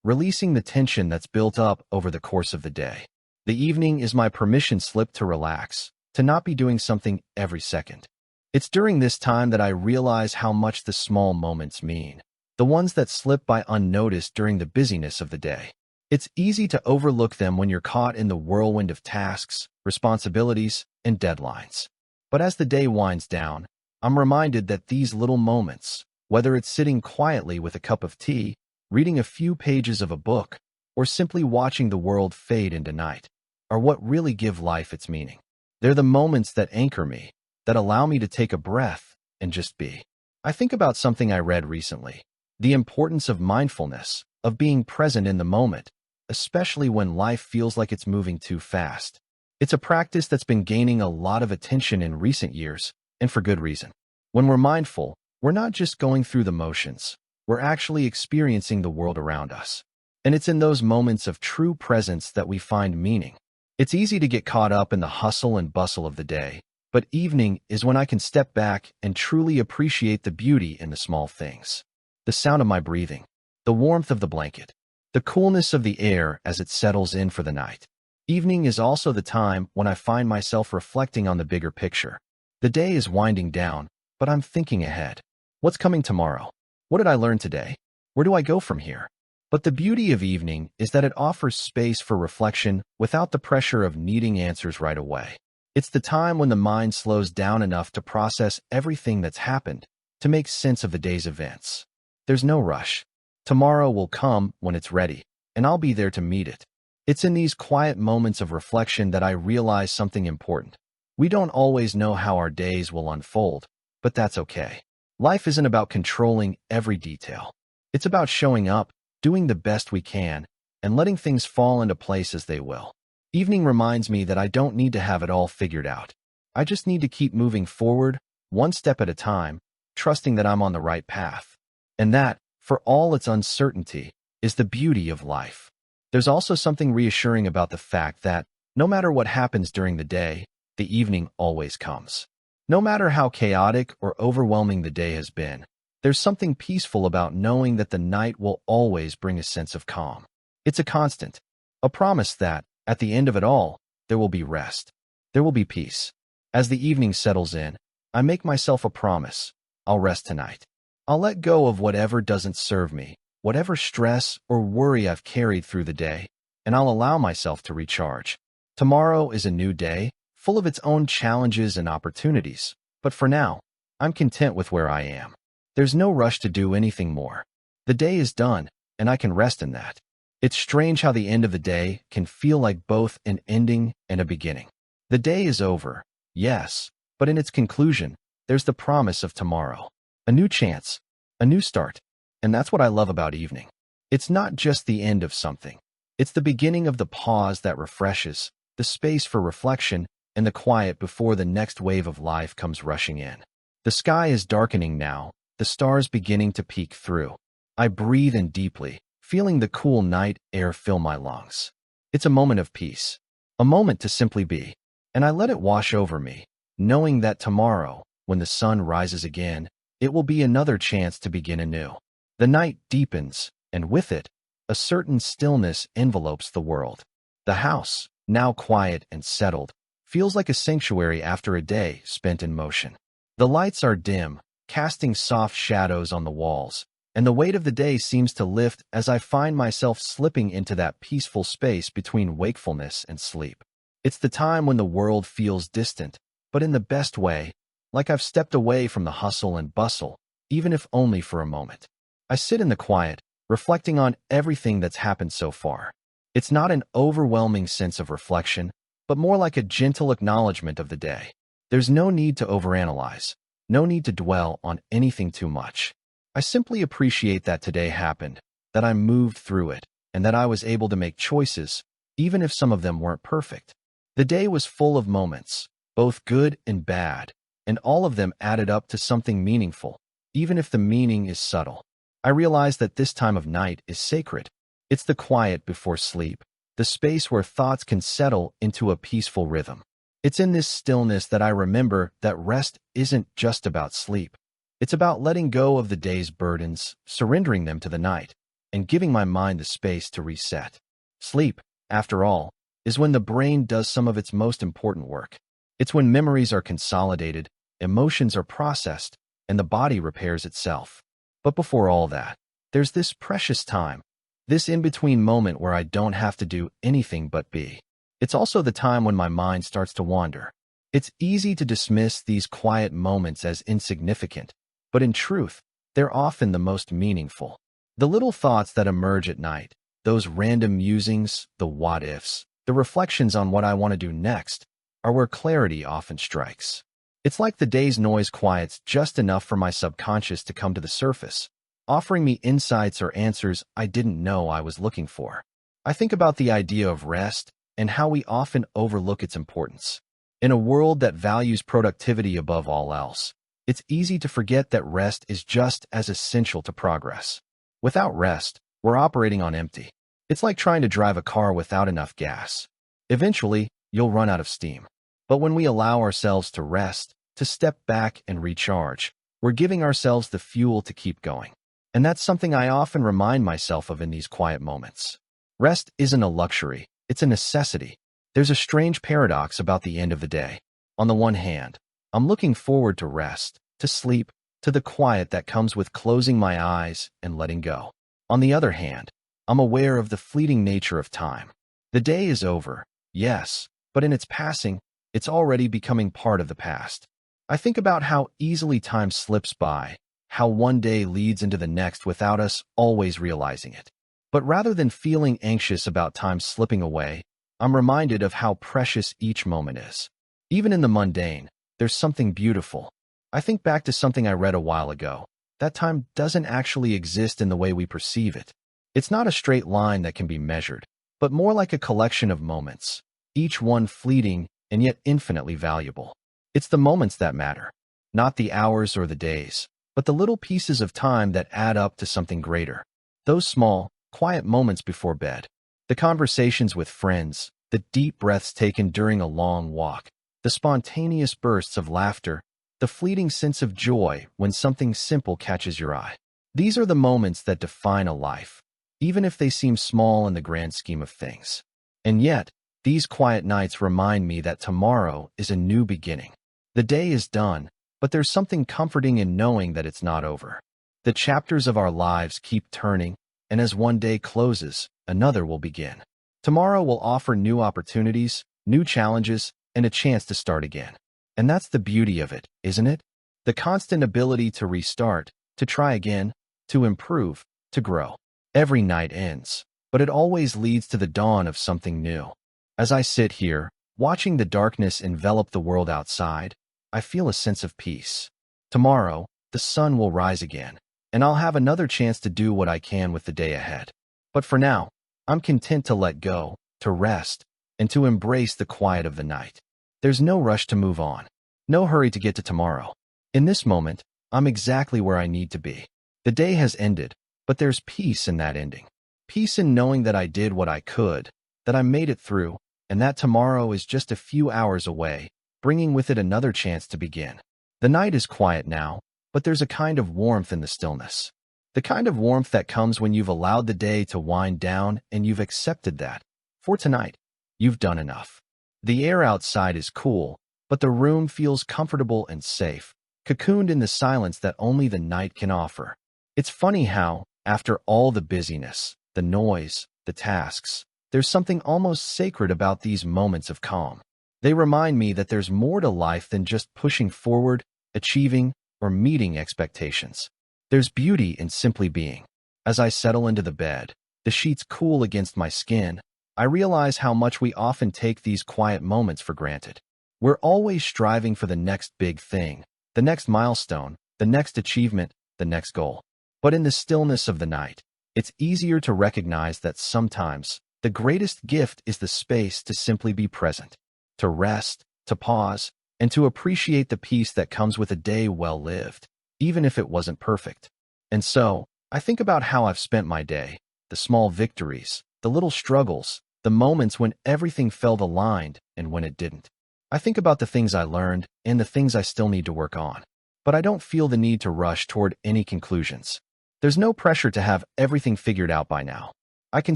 releasing the tension that's built up over the course of the day. The evening is my permission slip to relax, to not be doing something every second. It's during this time that I realize how much the small moments mean, the ones that slip by unnoticed during the busyness of the day. It's easy to overlook them when you're caught in the whirlwind of tasks, responsibilities, and deadlines. But as the day winds down, I'm reminded that these little moments, whether it's sitting quietly with a cup of tea, reading a few pages of a book, or simply watching the world fade into night, are what really give life its meaning. They're the moments that anchor me, that allow me to take a breath and just be. I think about something I read recently, the importance of mindfulness, of being present in the moment, especially when life feels like it's moving too fast. It's a practice that's been gaining a lot of attention in recent years, and for good reason. When we're mindful, we're not just going through the motions, we're actually experiencing the world around us. And it's in those moments of true presence that we find meaning. It's easy to get caught up in the hustle and bustle of the day, but evening is when I can step back and truly appreciate the beauty in the small things. The sound of my breathing, the warmth of the blanket, the coolness of the air as it settles in for the night. Evening is also the time when I find myself reflecting on the bigger picture. The day is winding down, but I'm thinking ahead. What's coming tomorrow? What did I learn today? Where do I go from here? But the beauty of evening is that it offers space for reflection without the pressure of needing answers right away. It's the time when the mind slows down enough to process everything that's happened, to make sense of the day's events. There's no rush. Tomorrow will come when it's ready, and I'll be there to meet it. It's in these quiet moments of reflection that I realize something important. We don't always know how our days will unfold, but that's okay. Life isn't about controlling every detail. It's about showing up, doing the best we can, and letting things fall into place as they will. Evening reminds me that I don't need to have it all figured out. I just need to keep moving forward, one step at a time, trusting that I'm on the right path. And that, for all its uncertainty, is the beauty of life. There's also something reassuring about the fact that, no matter what happens during the day, the evening always comes. No matter how chaotic or overwhelming the day has been, there's something peaceful about knowing that the night will always bring a sense of calm. It's a constant, a promise that, at the end of it all, there will be rest. There will be peace. As the evening settles in, I make myself a promise. I'll rest tonight. I'll let go of whatever doesn't serve me, whatever stress or worry I've carried through the day, and I'll allow myself to recharge. Tomorrow is a new day, full of its own challenges and opportunities, but for now, I'm content with where I am. There's no rush to do anything more. The day is done, and I can rest in that. It's strange how the end of the day can feel like both an ending and a beginning. The day is over, yes, but in its conclusion, there's the promise of tomorrow. A new chance, a new start. And that's what I love about evening. It's not just the end of something. It's the beginning of the pause that refreshes, the space for reflection, and the quiet before the next wave of life comes rushing in. The sky is darkening now, the stars beginning to peek through. I breathe in deeply, feeling the cool night air fill my lungs. It's a moment of peace, a moment to simply be, and I let it wash over me, knowing that tomorrow, when the sun rises again, it will be another chance to begin anew. The night deepens, and with it, a certain stillness envelopes the world. The house, now quiet and settled, feels like a sanctuary after a day spent in motion. The lights are dim, casting soft shadows on the walls, and the weight of the day seems to lift as I find myself slipping into that peaceful space between wakefulness and sleep. It's the time when the world feels distant, but in the best way, like I've stepped away from the hustle and bustle, even if only for a moment. I sit in the quiet, reflecting on everything that's happened so far. It's not an overwhelming sense of reflection, but more like a gentle acknowledgement of the day. There's no need to overanalyze, no need to dwell on anything too much. I simply appreciate that today happened, that I moved through it, and that I was able to make choices, even if some of them weren't perfect. The day was full of moments, both good and bad, and all of them added up to something meaningful, even if the meaning is subtle. I realize that this time of night is sacred. It's the quiet before sleep, the space where thoughts can settle into a peaceful rhythm. It's in this stillness that I remember that rest isn't just about sleep. It's about letting go of the day's burdens, surrendering them to the night, and giving my mind the space to reset. Sleep, after all, is when the brain does some of its most important work. It's when memories are consolidated, emotions are processed, and the body repairs itself. But before all that, there's this precious time, this in-between moment where I don't have to do anything but be. It's also the time when my mind starts to wander. It's easy to dismiss these quiet moments as insignificant, but in truth, they're often the most meaningful. The little thoughts that emerge at night, those random musings, the what-ifs, the reflections on what I want to do next, are where clarity often strikes. It's like the day's noise quiets just enough for my subconscious to come to the surface, offering me insights or answers I didn't know I was looking for. I think about the idea of rest and how we often overlook its importance. In a world that values productivity above all else, it's easy to forget that rest is just as essential to progress. Without rest, we're operating on empty. It's like trying to drive a car without enough gas. Eventually, you'll run out of steam. But when we allow ourselves to rest, to step back and recharge, we're giving ourselves the fuel to keep going. And that's something I often remind myself of in these quiet moments. Rest isn't a luxury, it's a necessity. There's a strange paradox about the end of the day. On the one hand, I'm looking forward to rest, to sleep, to the quiet that comes with closing my eyes and letting go. On the other hand, I'm aware of the fleeting nature of time. The day is over, yes, but in its passing, it's already becoming part of the past. I think about how easily time slips by, how one day leads into the next without us always realizing it. But rather than feeling anxious about time slipping away, I'm reminded of how precious each moment is. Even in the mundane, there's something beautiful. I think back to something I read a while ago. That time doesn't actually exist in the way we perceive it. It's not a straight line that can be measured, but more like a collection of moments, each one fleeting and yet infinitely valuable. It's the moments that matter, not the hours or the days, but the little pieces of time that add up to something greater. Those small, quiet moments before bed, the conversations with friends, the deep breaths taken during a long walk, the spontaneous bursts of laughter, the fleeting sense of joy when something simple catches your eye. These are the moments that define a life, even if they seem small in the grand scheme of things. And yet, these quiet nights remind me that tomorrow is a new beginning. The day is done, but there's something comforting in knowing that it's not over. The chapters of our lives keep turning, and as one day closes, another will begin. Tomorrow will offer new opportunities, new challenges, and a chance to start again. And that's the beauty of it, isn't it? The constant ability to restart, to try again, to improve, to grow. Every night ends, but it always leads to the dawn of something new. As I sit here, watching the darkness envelop the world outside, I feel a sense of peace. Tomorrow, the sun will rise again, and I'll have another chance to do what I can with the day ahead. But for now, I'm content to let go, to rest, and to embrace the quiet of the night. There's no rush to move on, no hurry to get to tomorrow. In this moment, I'm exactly where I need to be. The day has ended, but there's peace in that ending. Peace in knowing that I did what I could, that I made it through, and that tomorrow is just a few hours away, bringing with it another chance to begin. The night is quiet now, but there's a kind of warmth in the stillness. The kind of warmth that comes when you've allowed the day to wind down and you've accepted that, for tonight, you've done enough. The air outside is cool, but the room feels comfortable and safe, cocooned in the silence that only the night can offer. It's funny how, after all the busyness, the noise, the tasks, there's something almost sacred about these moments of calm. They remind me that there's more to life than just pushing forward, achieving, or meeting expectations. There's beauty in simply being. As I settle into the bed, the sheets cool against my skin, I realize how much we often take these quiet moments for granted. We're always striving for the next big thing, the next milestone, the next achievement, the next goal. But in the stillness of the night, it's easier to recognize that sometimes the greatest gift is the space to simply be present, to rest, to pause, and to appreciate the peace that comes with a day well lived, even if it wasn't perfect. And so, I think about how I've spent my day, the small victories, the little struggles, the moments when everything felt aligned and when it didn't. I think about the things I learned and the things I still need to work on. But I don't feel the need to rush toward any conclusions. There's no pressure to have everything figured out by now. I can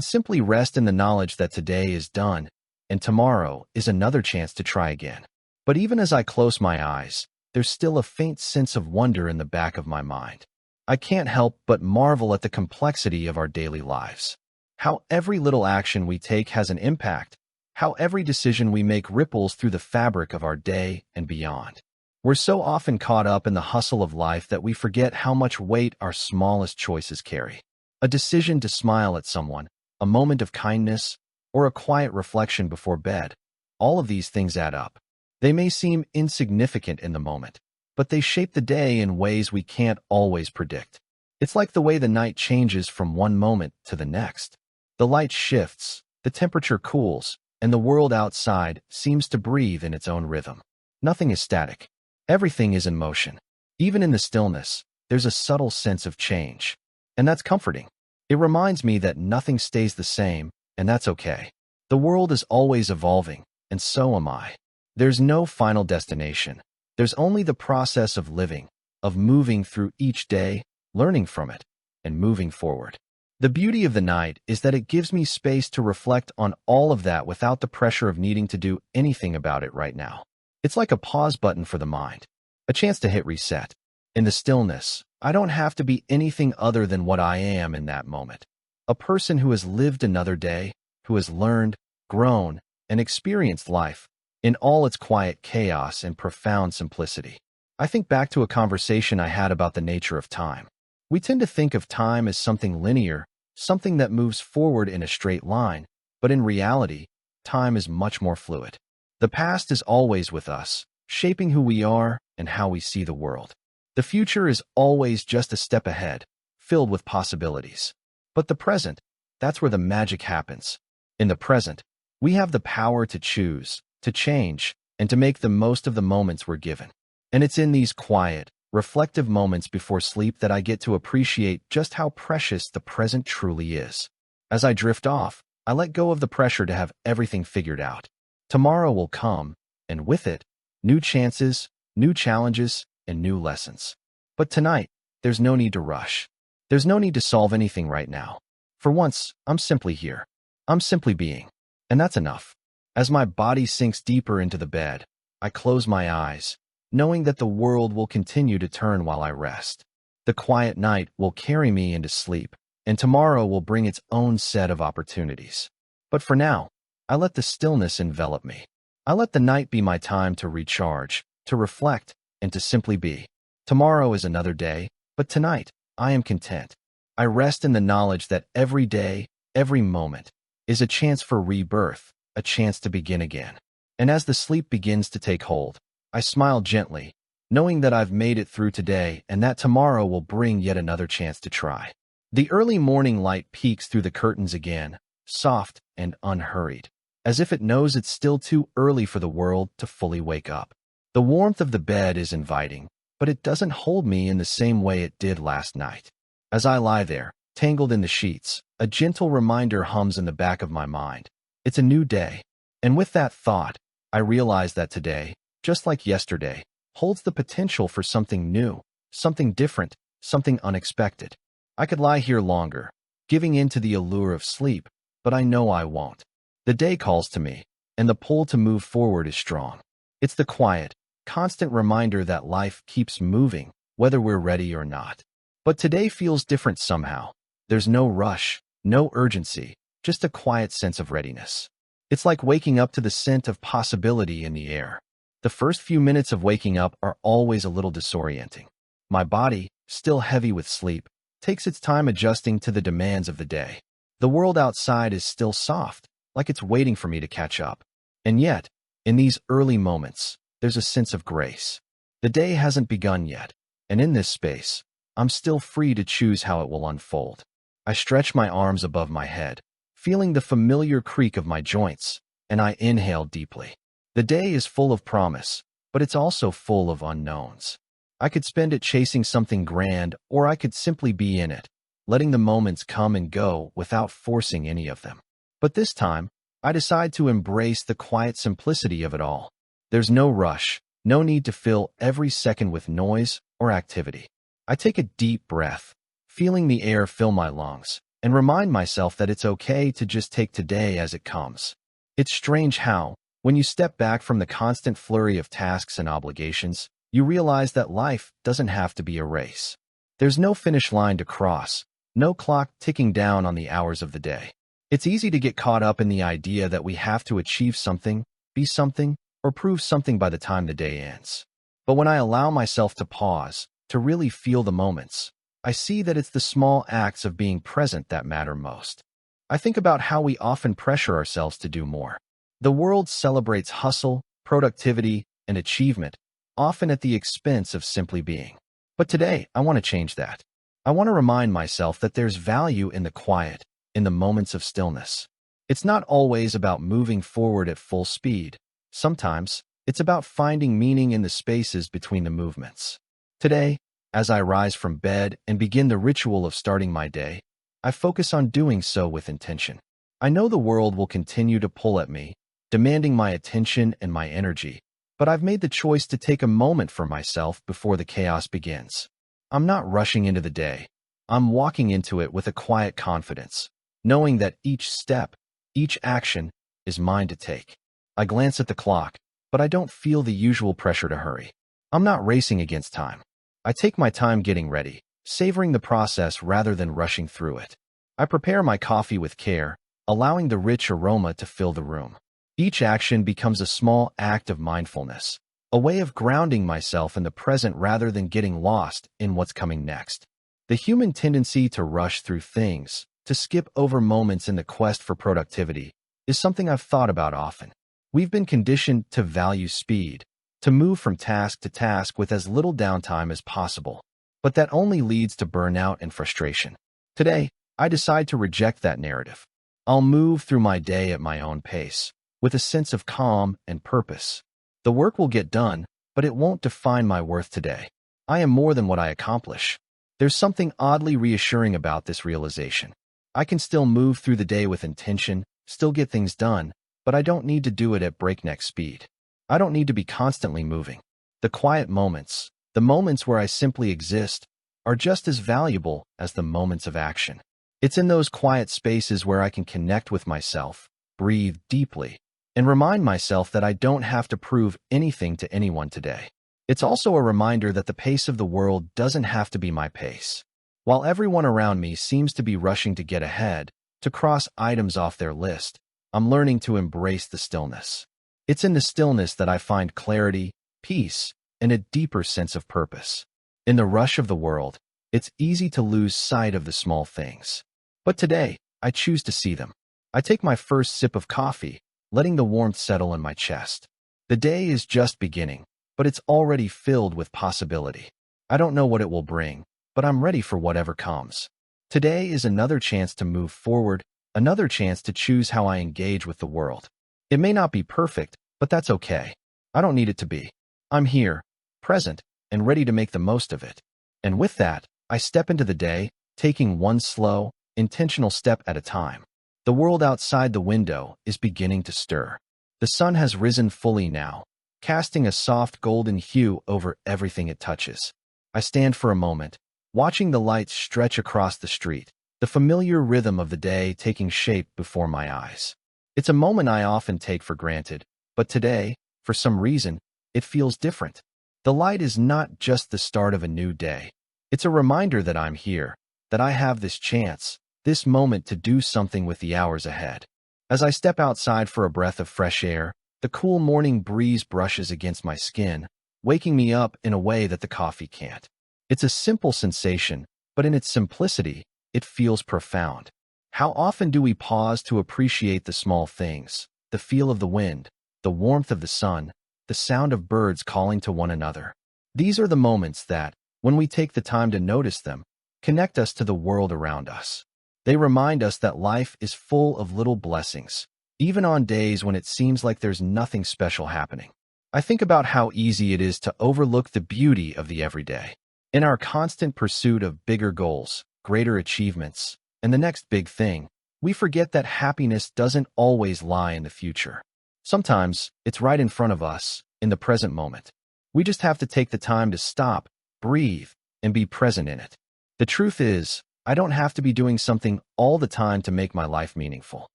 simply rest in the knowledge that today is done, and tomorrow is another chance to try again. But even as I close my eyes, there's still a faint sense of wonder in the back of my mind. I can't help but marvel at the complexity of our daily lives. How every little action we take has an impact, how every decision we make ripples through the fabric of our day and beyond. We're so often caught up in the hustle of life that we forget how much weight our smallest choices carry. A decision to smile at someone, a moment of kindness, or a quiet reflection before bed, all of these things add up. They may seem insignificant in the moment, but they shape the day in ways we can't always predict. It's like the way the night changes from one moment to the next. The light shifts, the temperature cools, and the world outside seems to breathe in its own rhythm. Nothing is static. Everything is in motion. Even in the stillness, there's a subtle sense of change. And that's comforting. It reminds me that nothing stays the same, and that's okay. The world is always evolving, and so am I. There's no final destination. There's only the process of living, of moving through each day, learning from it, and moving forward. The beauty of the night is that it gives me space to reflect on all of that without the pressure of needing to do anything about it right now. It's like a pause button for the mind, a chance to hit reset. In the stillness, I don't have to be anything other than what I am in that moment. A person who has lived another day, who has learned, grown, and experienced life in all its quiet chaos and profound simplicity. I think back to a conversation I had about the nature of time. We tend to think of time as something linear, something that moves forward in a straight line, but in reality, time is much more fluid. The past is always with us, shaping who we are and how we see the world. The future is always just a step ahead, filled with possibilities. But the present, that's where the magic happens. In the present, we have the power to choose, to change, and to make the most of the moments we're given. And it's in these quiet, reflective moments before sleep that I get to appreciate just how precious the present truly is. As I drift off, I let go of the pressure to have everything figured out. Tomorrow will come, and with it, new chances, new challenges, and new lessons. But tonight, there's no need to rush. There's no need to solve anything right now. For once, I'm simply here. I'm simply being. And that's enough. As my body sinks deeper into the bed, I close my eyes, knowing that the world will continue to turn while I rest. The quiet night will carry me into sleep, and tomorrow will bring its own set of opportunities. But for now, I let the stillness envelop me. I let the night be my time to recharge, to reflect, and to simply be. Tomorrow is another day, but tonight, I am content. I rest in the knowledge that every day, every moment, is a chance for rebirth, a chance to begin again. And as the sleep begins to take hold, I smile gently, knowing that I've made it through today and that tomorrow will bring yet another chance to try. The early morning light peeks through the curtains again, soft and unhurried. as if it knows it's still too early for the world to fully wake up. The warmth of the bed is inviting, but it doesn't hold me in the same way it did last night. As I lie there, tangled in the sheets, a gentle reminder hums in the back of my mind. It's a new day. And with that thought, I realize that today, just like yesterday, holds the potential for something new, something different, something unexpected. I could lie here longer, giving in to the allure of sleep, but I know I won't. The day calls to me, and the pull to move forward is strong. It's the quiet, constant reminder that life keeps moving, whether we're ready or not. But today feels different somehow. There's no rush, no urgency, just a quiet sense of readiness. It's like waking up to the scent of possibility in the air. The first few minutes of waking up are always a little disorienting. My body, still heavy with sleep, takes its time adjusting to the demands of the day. The world outside is still soft, like it's waiting for me to catch up. And yet, in these early moments, there's a sense of grace. The day hasn't begun yet, and in this space, I'm still free to choose how it will unfold. I stretch my arms above my head, feeling the familiar creak of my joints, and I inhale deeply. The day is full of promise, but it's also full of unknowns. I could spend it chasing something grand, or I could simply be in it, letting the moments come and go without forcing any of them. But this time, I decide to embrace the quiet simplicity of it all. There's no rush, no need to fill every second with noise or activity. I take a deep breath, feeling the air fill my lungs, and remind myself that it's okay to just take today as it comes. It's strange how, when you step back from the constant flurry of tasks and obligations, you realize that life doesn't have to be a race. There's no finish line to cross, no clock ticking down on the hours of the day. It's easy to get caught up in the idea that we have to achieve something, be something, or prove something by the time the day ends. But when I allow myself to pause, to really feel the moments, I see that it's the small acts of being present that matter most. I think about how we often pressure ourselves to do more. The world celebrates hustle, productivity, and achievement, often at the expense of simply being. But today, I want to change that. I want to remind myself that there's value in the quiet, in the moments of stillness. It's not always about moving forward at full speed. Sometimes, it's about finding meaning in the spaces between the movements. Today, as I rise from bed and begin the ritual of starting my day, I focus on doing so with intention. I know the world will continue to pull at me, demanding my attention and my energy, but I've made the choice to take a moment for myself before the chaos begins. I'm not rushing into the day. I'm walking into it with a quiet confidence, knowing that each step, each action, is mine to take. I glance at the clock, but I don't feel the usual pressure to hurry. I'm not racing against time. I take my time getting ready, savoring the process rather than rushing through it. I prepare my coffee with care, allowing the rich aroma to fill the room. Each action becomes a small act of mindfulness, a way of grounding myself in the present rather than getting lost in what's coming next. The human tendency to rush through things, to skip over moments in the quest for productivity, is something I've thought about often. We've been conditioned to value speed, to move from task to task with as little downtime as possible. But that only leads to burnout and frustration. Today, I decide to reject that narrative. I'll move through my day at my own pace, with a sense of calm and purpose. The work will get done, but it won't define my worth today. I am more than what I accomplish. There's something oddly reassuring about this realization. I can still move through the day with intention, still get things done, but I don't need to do it at breakneck speed. I don't need to be constantly moving. The quiet moments, the moments where I simply exist, are just as valuable as the moments of action. It's in those quiet spaces where I can connect with myself, breathe deeply, and remind myself that I don't have to prove anything to anyone today. It's also a reminder that the pace of the world doesn't have to be my pace. While everyone around me seems to be rushing to get ahead, to cross items off their list, I'm learning to embrace the stillness. It's in the stillness that I find clarity, peace, and a deeper sense of purpose. In the rush of the world, it's easy to lose sight of the small things. But today, I choose to see them. I take my first sip of coffee, letting the warmth settle in my chest. The day is just beginning, but it's already filled with possibility. I don't know what it will bring, but I'm ready for whatever comes. Today is another chance to move forward, another chance to choose how I engage with the world. It may not be perfect, but that's okay. I don't need it to be. I'm here, present, and ready to make the most of it. And with that, I step into the day, taking one slow, intentional step at a time. The world outside the window is beginning to stir. The sun has risen fully now, casting a soft golden hue over everything it touches. I stand for a moment, watching the lights stretch across the street, the familiar rhythm of the day taking shape before my eyes. It's a moment I often take for granted, but today, for some reason, it feels different. The light is not just the start of a new day. It's a reminder that I'm here, that I have this chance, this moment to do something with the hours ahead. As I step outside for a breath of fresh air, the cool morning breeze brushes against my skin, waking me up in a way that the coffee can't. It's a simple sensation, but in its simplicity, it feels profound. How often do we pause to appreciate the small things, the feel of the wind, the warmth of the sun, the sound of birds calling to one another? These are the moments that, when we take the time to notice them, connect us to the world around us. They remind us that life is full of little blessings, even on days when it seems like there's nothing special happening. I think about how easy it is to overlook the beauty of the everyday. In our constant pursuit of bigger goals, greater achievements, and the next big thing, we forget that happiness doesn't always lie in the future. Sometimes, it's right in front of us, in the present moment. We just have to take the time to stop, breathe, and be present in it. The truth is, I don't have to be doing something all the time to make my life meaningful.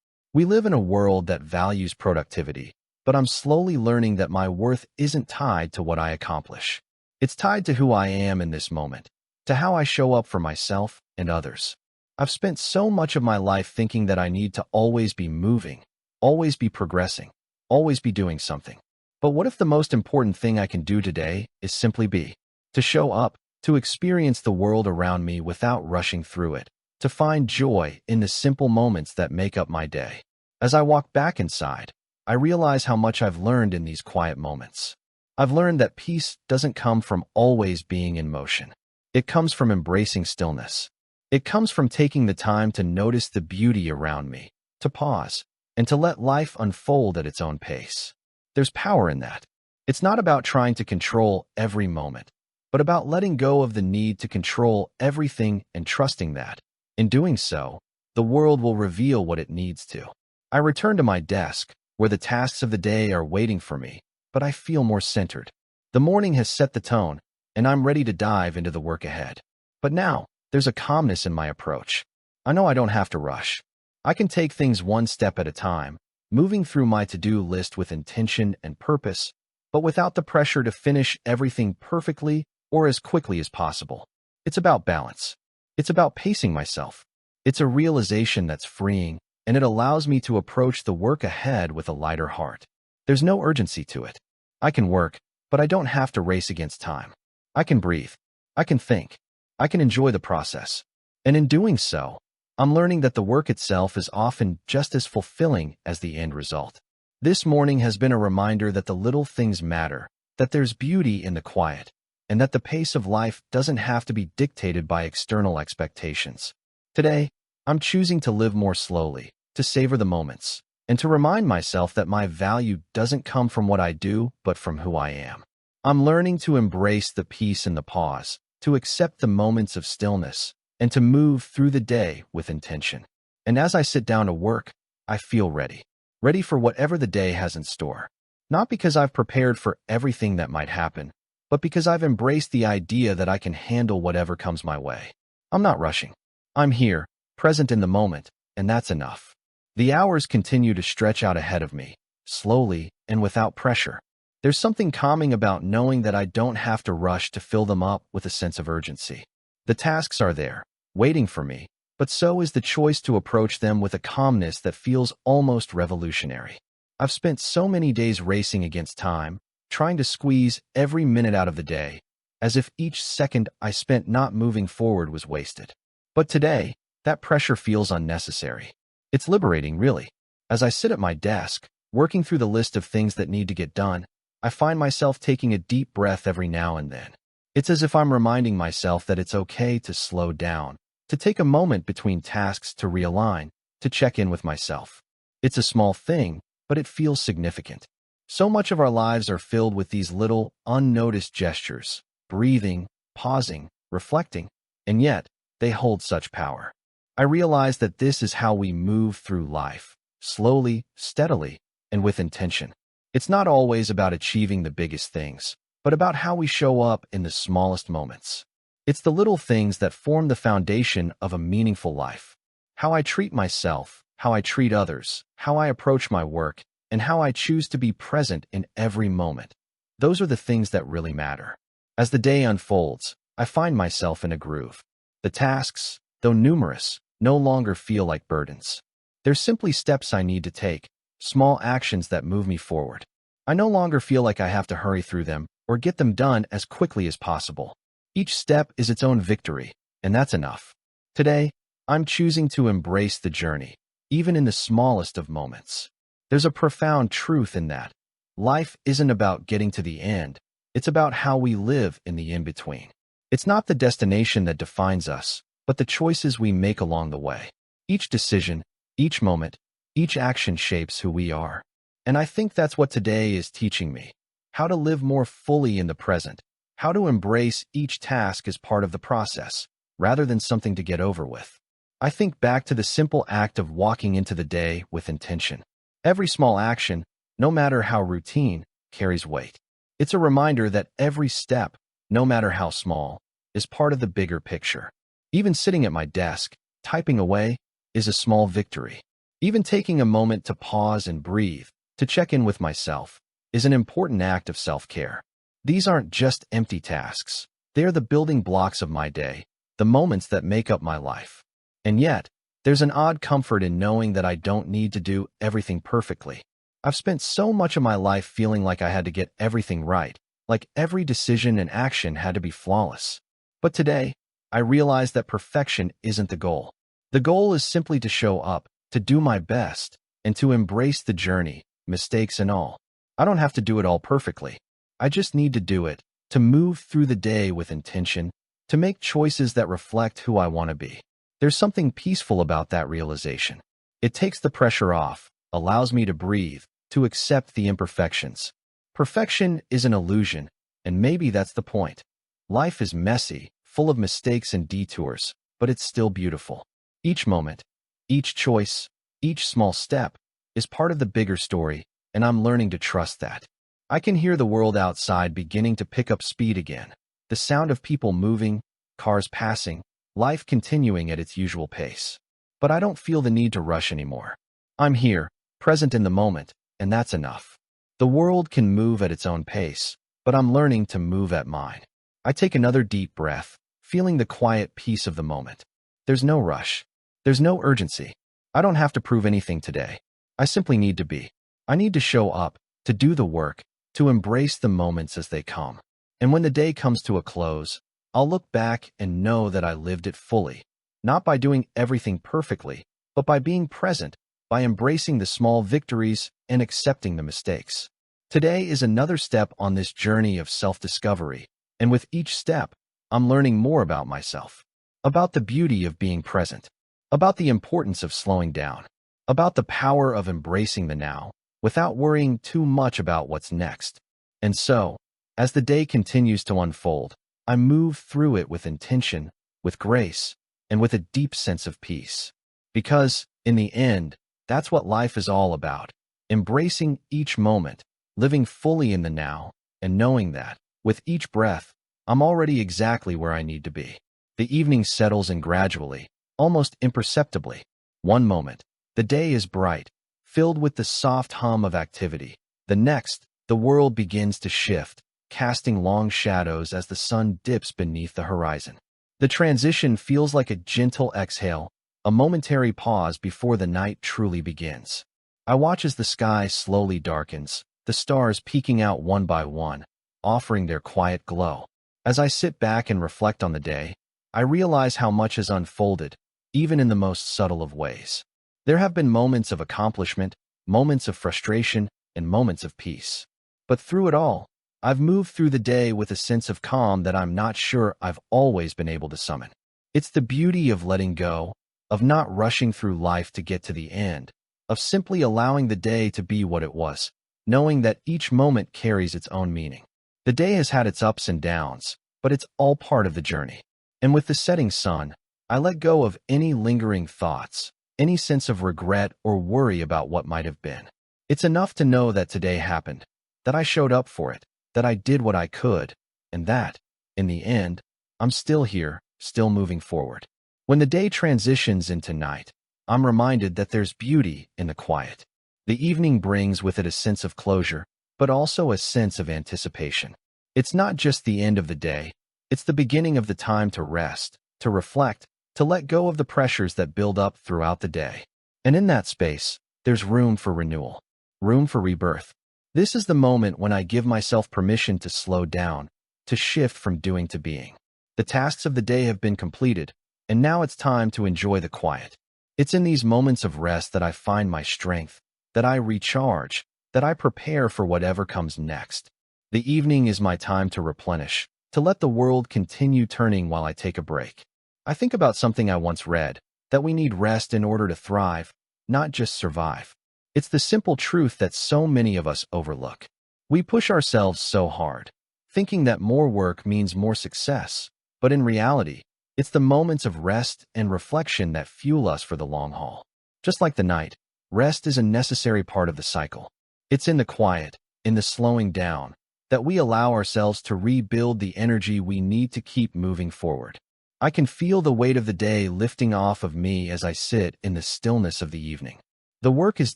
We live in a world that values productivity, but I'm slowly learning that my worth isn't tied to what I accomplish. It's tied to who I am in this moment, to how I show up for myself and others. I've spent so much of my life thinking that I need to always be moving, always be progressing, always be doing something. But what if the most important thing I can do today is simply be? To show up, to experience the world around me without rushing through it, to find joy in the simple moments that make up my day. As I walk back inside, I realize how much I've learned in these quiet moments. I've learned that peace doesn't come from always being in motion. It comes from embracing stillness. It comes from taking the time to notice the beauty around me, to pause, and to let life unfold at its own pace. There's power in that. It's not about trying to control every moment, but about letting go of the need to control everything and trusting that, in doing so, the world will reveal what it needs to. I return to my desk, where the tasks of the day are waiting for me, but I feel more centered. The morning has set the tone, and I'm ready to dive into the work ahead. But now, there's a calmness in my approach. I know I don't have to rush. I can take things one step at a time, moving through my to-do list with intention and purpose, but without the pressure to finish everything perfectly or as quickly as possible. It's about balance. It's about pacing myself. It's a realization that's freeing, and it allows me to approach the work ahead with a lighter heart. There's no urgency to it. I can work, but I don't have to race against time. I can breathe. I can think. I can enjoy the process. And in doing so, I'm learning that the work itself is often just as fulfilling as the end result. This morning has been a reminder that the little things matter, that there's beauty in the quiet, and that the pace of life doesn't have to be dictated by external expectations. Today, I'm choosing to live more slowly, to savor the moments, and to remind myself that my value doesn't come from what I do, but from who I am. I'm learning to embrace the peace in the pause, to accept the moments of stillness, and to move through the day with intention. And as I sit down to work, I feel ready. Ready for whatever the day has in store. Not because I've prepared for everything that might happen, but because I've embraced the idea that I can handle whatever comes my way. I'm not rushing. I'm here, present in the moment, and that's enough. The hours continue to stretch out ahead of me, slowly and without pressure. There's something calming about knowing that I don't have to rush to fill them up with a sense of urgency. The tasks are there, waiting for me, but so is the choice to approach them with a calmness that feels almost revolutionary. I've spent so many days racing against time, trying to squeeze every minute out of the day, as if each second I spent not moving forward was wasted. But today, that pressure feels unnecessary. It's liberating, really. As I sit at my desk, working through the list of things that need to get done, I find myself taking a deep breath every now and then. It's as if I'm reminding myself that it's okay to slow down, to take a moment between tasks to realign, to check in with myself. It's a small thing, but it feels significant. So much of our lives are filled with these little, unnoticed gestures, breathing, pausing, reflecting, and yet they hold such power. I realize that this is how we move through life, slowly, steadily, and with intention. It's not always about achieving the biggest things, but about how we show up in the smallest moments. It's the little things that form the foundation of a meaningful life. How I treat myself, how I treat others, how I approach my work, and how I choose to be present in every moment. Those are the things that really matter. As the day unfolds, I find myself in a groove. The tasks, though numerous, no longer feel like burdens. They're simply steps I need to take, small actions that move me forward. I no longer feel like I have to hurry through them or get them done as quickly as possible. Each step is its own victory, and that's enough. Today, I'm choosing to embrace the journey, even in the smallest of moments. There's a profound truth in that. Life isn't about getting to the end. It's about how we live in the in-between. It's not the destination that defines us, but the choices we make along the way. Each decision, each moment, each action shapes who we are. And I think that's what today is teaching me. How to live more fully in the present. How to embrace each task as part of the process, rather than something to get over with. I think back to the simple act of walking into the day with intention. Every small action, no matter how routine, carries weight. It's a reminder that every step, no matter how small, is part of the bigger picture. Even sitting at my desk, typing away, is a small victory. Even taking a moment to pause and breathe, to check in with myself, is an important act of self-care. These aren't just empty tasks. They are the building blocks of my day, the moments that make up my life. And yet, there's an odd comfort in knowing that I don't need to do everything perfectly. I've spent so much of my life feeling like I had to get everything right, like every decision and action had to be flawless. But today, I realize that perfection isn't the goal. The goal is simply to show up, to do my best, and to embrace the journey, mistakes and all. I don't have to do it all perfectly. I just need to do it, to move through the day with intention, to make choices that reflect who I want to be. There's something peaceful about that realization. It takes the pressure off, allows me to breathe, to accept the imperfections. Perfection is an illusion, and maybe that's the point. Life is messy, full of mistakes and detours, but it's still beautiful. Each moment, each choice, each small step is part of the bigger story, and I'm learning to trust that. I can hear the world outside beginning to pick up speed again. The sound of people moving, cars passing, life continuing at its usual pace. But I don't feel the need to rush anymore. I'm here, present in the moment, and that's enough. The world can move at its own pace, but I'm learning to move at mine. I take another deep breath, feeling the quiet peace of the moment. There's no rush. There's no urgency. I don't have to prove anything today. I simply need to be. I need to show up, to do the work, to embrace the moments as they come. And when the day comes to a close, I'll look back and know that I lived it fully, not by doing everything perfectly, but by being present, by embracing the small victories and accepting the mistakes. Today is another step on this journey of self-discovery, and with each step, I'm learning more about myself, about the beauty of being present, about the importance of slowing down, about the power of embracing the now, without worrying too much about what's next. And so, as the day continues to unfold, I move through it with intention, with grace, and with a deep sense of peace. Because, in the end, that's what life is all about. Embracing each moment, living fully in the now, and knowing that, with each breath, I'm already exactly where I need to be. The evening settles in gradually, almost imperceptibly. One moment, the day is bright, filled with the soft hum of activity. The next, the world begins to shift, casting long shadows as the sun dips beneath the horizon. The transition feels like a gentle exhale, a momentary pause before the night truly begins. I watch as the sky slowly darkens, the stars peeking out one by one, offering their quiet glow. As I sit back and reflect on the day, I realize how much has unfolded, even in the most subtle of ways. There have been moments of accomplishment, moments of frustration, and moments of peace. But through it all, I've moved through the day with a sense of calm that I'm not sure I've always been able to summon. It's the beauty of letting go, of not rushing through life to get to the end, of simply allowing the day to be what it was, knowing that each moment carries its own meaning. The day has had its ups and downs, but it's all part of the journey. And with the setting sun, I let go of any lingering thoughts, any sense of regret or worry about what might have been. It's enough to know that today happened, that I showed up for it, that I did what I could, and that, in the end, I'm still here, still moving forward. When the day transitions into night, I'm reminded that there's beauty in the quiet. The evening brings with it a sense of closure, but also a sense of anticipation. It's not just the end of the day, it's the beginning of the time to rest, to reflect, to let go of the pressures that build up throughout the day. And in that space, there's room for renewal, room for rebirth. This is the moment when I give myself permission to slow down, to shift from doing to being. The tasks of the day have been completed, and now it's time to enjoy the quiet. It's in these moments of rest that I find my strength, that I recharge, that I prepare for whatever comes next. The evening is my time to replenish, to let the world continue turning while I take a break. I think about something I once read, that we need rest in order to thrive, not just survive. It's the simple truth that so many of us overlook. We push ourselves so hard, thinking that more work means more success, but in reality, it's the moments of rest and reflection that fuel us for the long haul. Just like the night, rest is a necessary part of the cycle. It's in the quiet, in the slowing down, that we allow ourselves to rebuild the energy we need to keep moving forward. I can feel the weight of the day lifting off of me as I sit in the stillness of the evening. The work is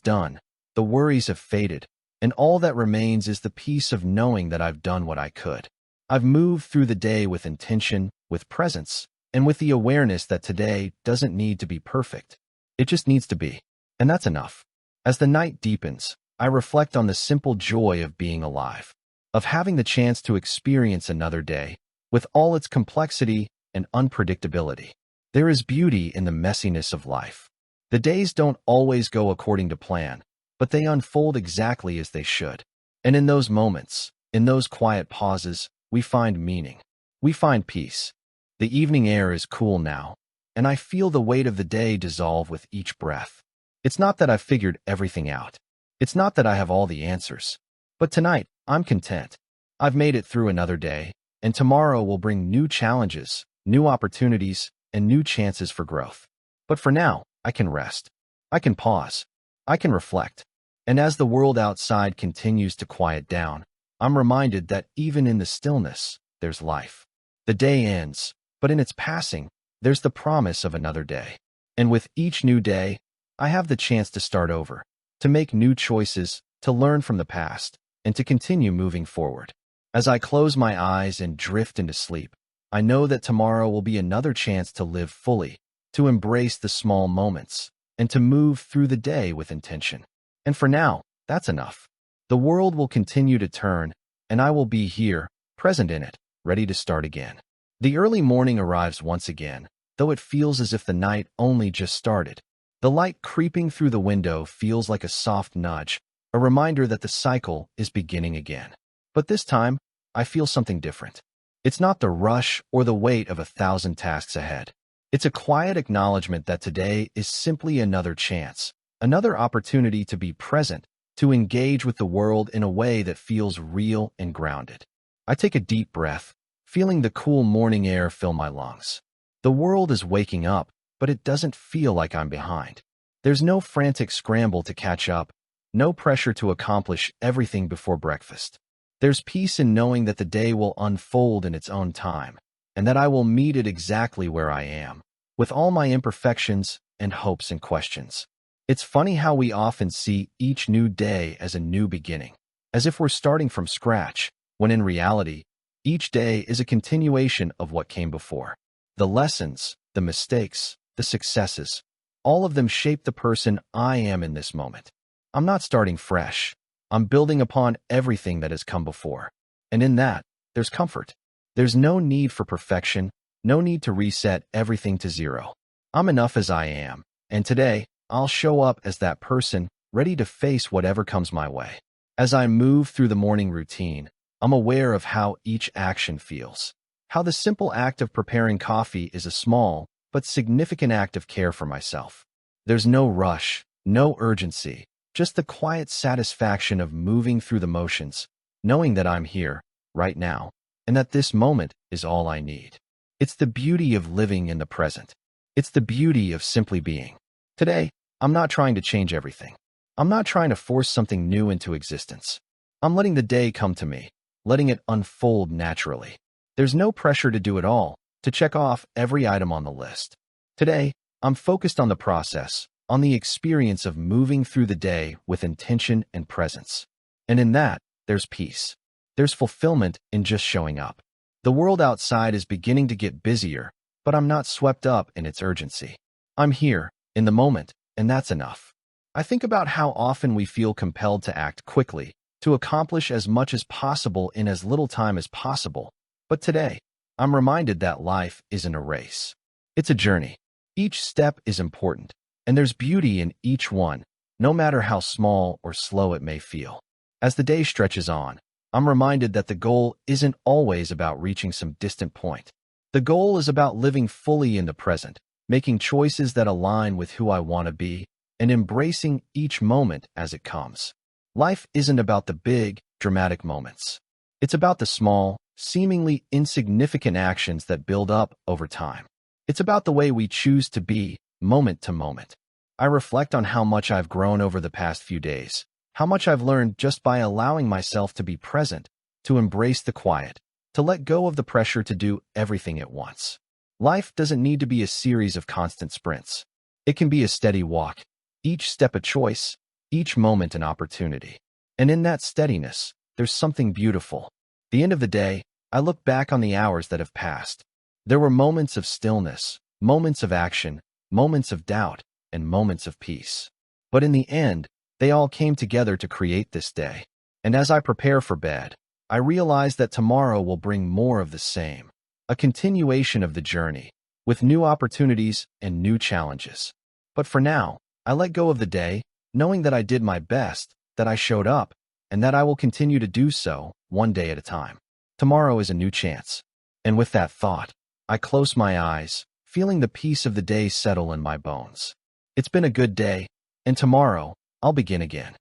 done, the worries have faded, and all that remains is the peace of knowing that I've done what I could. I've moved through the day with intention, with presence, and with the awareness that today doesn't need to be perfect. It just needs to be. And that's enough. As the night deepens, I reflect on the simple joy of being alive, of having the chance to experience another day, with all its complexity and unpredictability. There is beauty in the messiness of life. The days don't always go according to plan, but they unfold exactly as they should. And in those moments, in those quiet pauses, we find meaning. We find peace. The evening air is cool now, and I feel the weight of the day dissolve with each breath. It's not that I've figured everything out. It's not that I have all the answers. But tonight, I'm content. I've made it through another day, and tomorrow will bring new challenges, new opportunities, and new chances for growth. But for now, I can rest. I can pause. I can reflect. And as the world outside continues to quiet down, I'm reminded that even in the stillness, there's life. The day ends, but in its passing, there's the promise of another day. And with each new day, I have the chance to start over, to make new choices, to learn from the past, and to continue moving forward. As I close my eyes and drift into sleep, I know that tomorrow will be another chance to live fully, to embrace the small moments, and to move through the day with intention. And for now, that's enough. The world will continue to turn, and I will be here, present in it, ready to start again. The early morning arrives once again, though it feels as if the night only just started. The light creeping through the window feels like a soft nudge, a reminder that the cycle is beginning again. But this time, I feel something different. It's not the rush or the weight of 1,000 tasks ahead. It's a quiet acknowledgement that today is simply another chance, another opportunity to be present, to engage with the world in a way that feels real and grounded. I take a deep breath, feeling the cool morning air fill my lungs. The world is waking up, but it doesn't feel like I'm behind. There's no frantic scramble to catch up, no pressure to accomplish everything before breakfast. There's peace in knowing that the day will unfold in its own time, and that I will meet it exactly where I am, with all my imperfections and hopes and questions. It's funny how we often see each new day as a new beginning, as if we're starting from scratch, when in reality, each day is a continuation of what came before. The lessons, the mistakes, the successes, all of them shape the person I am in this moment. I'm not starting fresh. I'm building upon everything that has come before. And in that, there's comfort. There's no need for perfection, no need to reset everything to zero. I'm enough as I am, and today, I'll show up as that person, ready to face whatever comes my way. As I move through the morning routine, I'm aware of how each action feels. How the simple act of preparing coffee is a small, but significant act of care for myself. There's no rush, No urgency, just the quiet satisfaction of moving through the motions, knowing that I'm here, right now, and that this moment is all I need. It's the beauty of living in the present. It's the beauty of simply being. Today, I'm not trying to change everything. I'm not trying to force something new into existence. I'm letting the day come to me, letting it unfold naturally. There's no pressure to do it all, to check off every item on the list. Today, I'm focused on the process, on the experience of moving through the day with intention and presence. And in that, there's peace. There's fulfillment in just showing up. The world outside is beginning to get busier, but I'm not swept up in its urgency. I'm here, in the moment, and that's enough. I think about how often we feel compelled to act quickly, to accomplish as much as possible in as little time as possible. But today, I'm reminded that life isn't a race. It's a journey. Each step is important, and there's beauty in each one, no matter how small or slow it may feel. As the day stretches on, I'm reminded that the goal isn't always about reaching some distant point. The goal is about living fully in the present, making choices that align with who I want to be, and embracing each moment as it comes. Life isn't about the big, dramatic moments. It's about the small, seemingly insignificant actions that build up over time. It's about the way we choose to be, moment to moment. I reflect on how much I've grown over the past few days, how much I've learned just by allowing myself to be present, to embrace the quiet, to let go of the pressure to do everything at once. Life doesn't need to be a series of constant sprints. It can be a steady walk, each step a choice, each moment an opportunity. And in that steadiness, there's something beautiful. At the end of the day, I look back on the hours that have passed. There were moments of stillness, moments of action, moments of doubt, and moments of peace. But in the end, they all came together to create this day. And as I prepare for bed, I realize that tomorrow will bring more of the same, a continuation of the journey, with new opportunities and new challenges. But for now, I let go of the day, knowing that I did my best, that I showed up, and that I will continue to do so, one day at a time. Tomorrow is a new chance. And with that thought, I close my eyes, feeling the peace of the day settle in my bones. It's been a good day, and tomorrow, I'll begin again.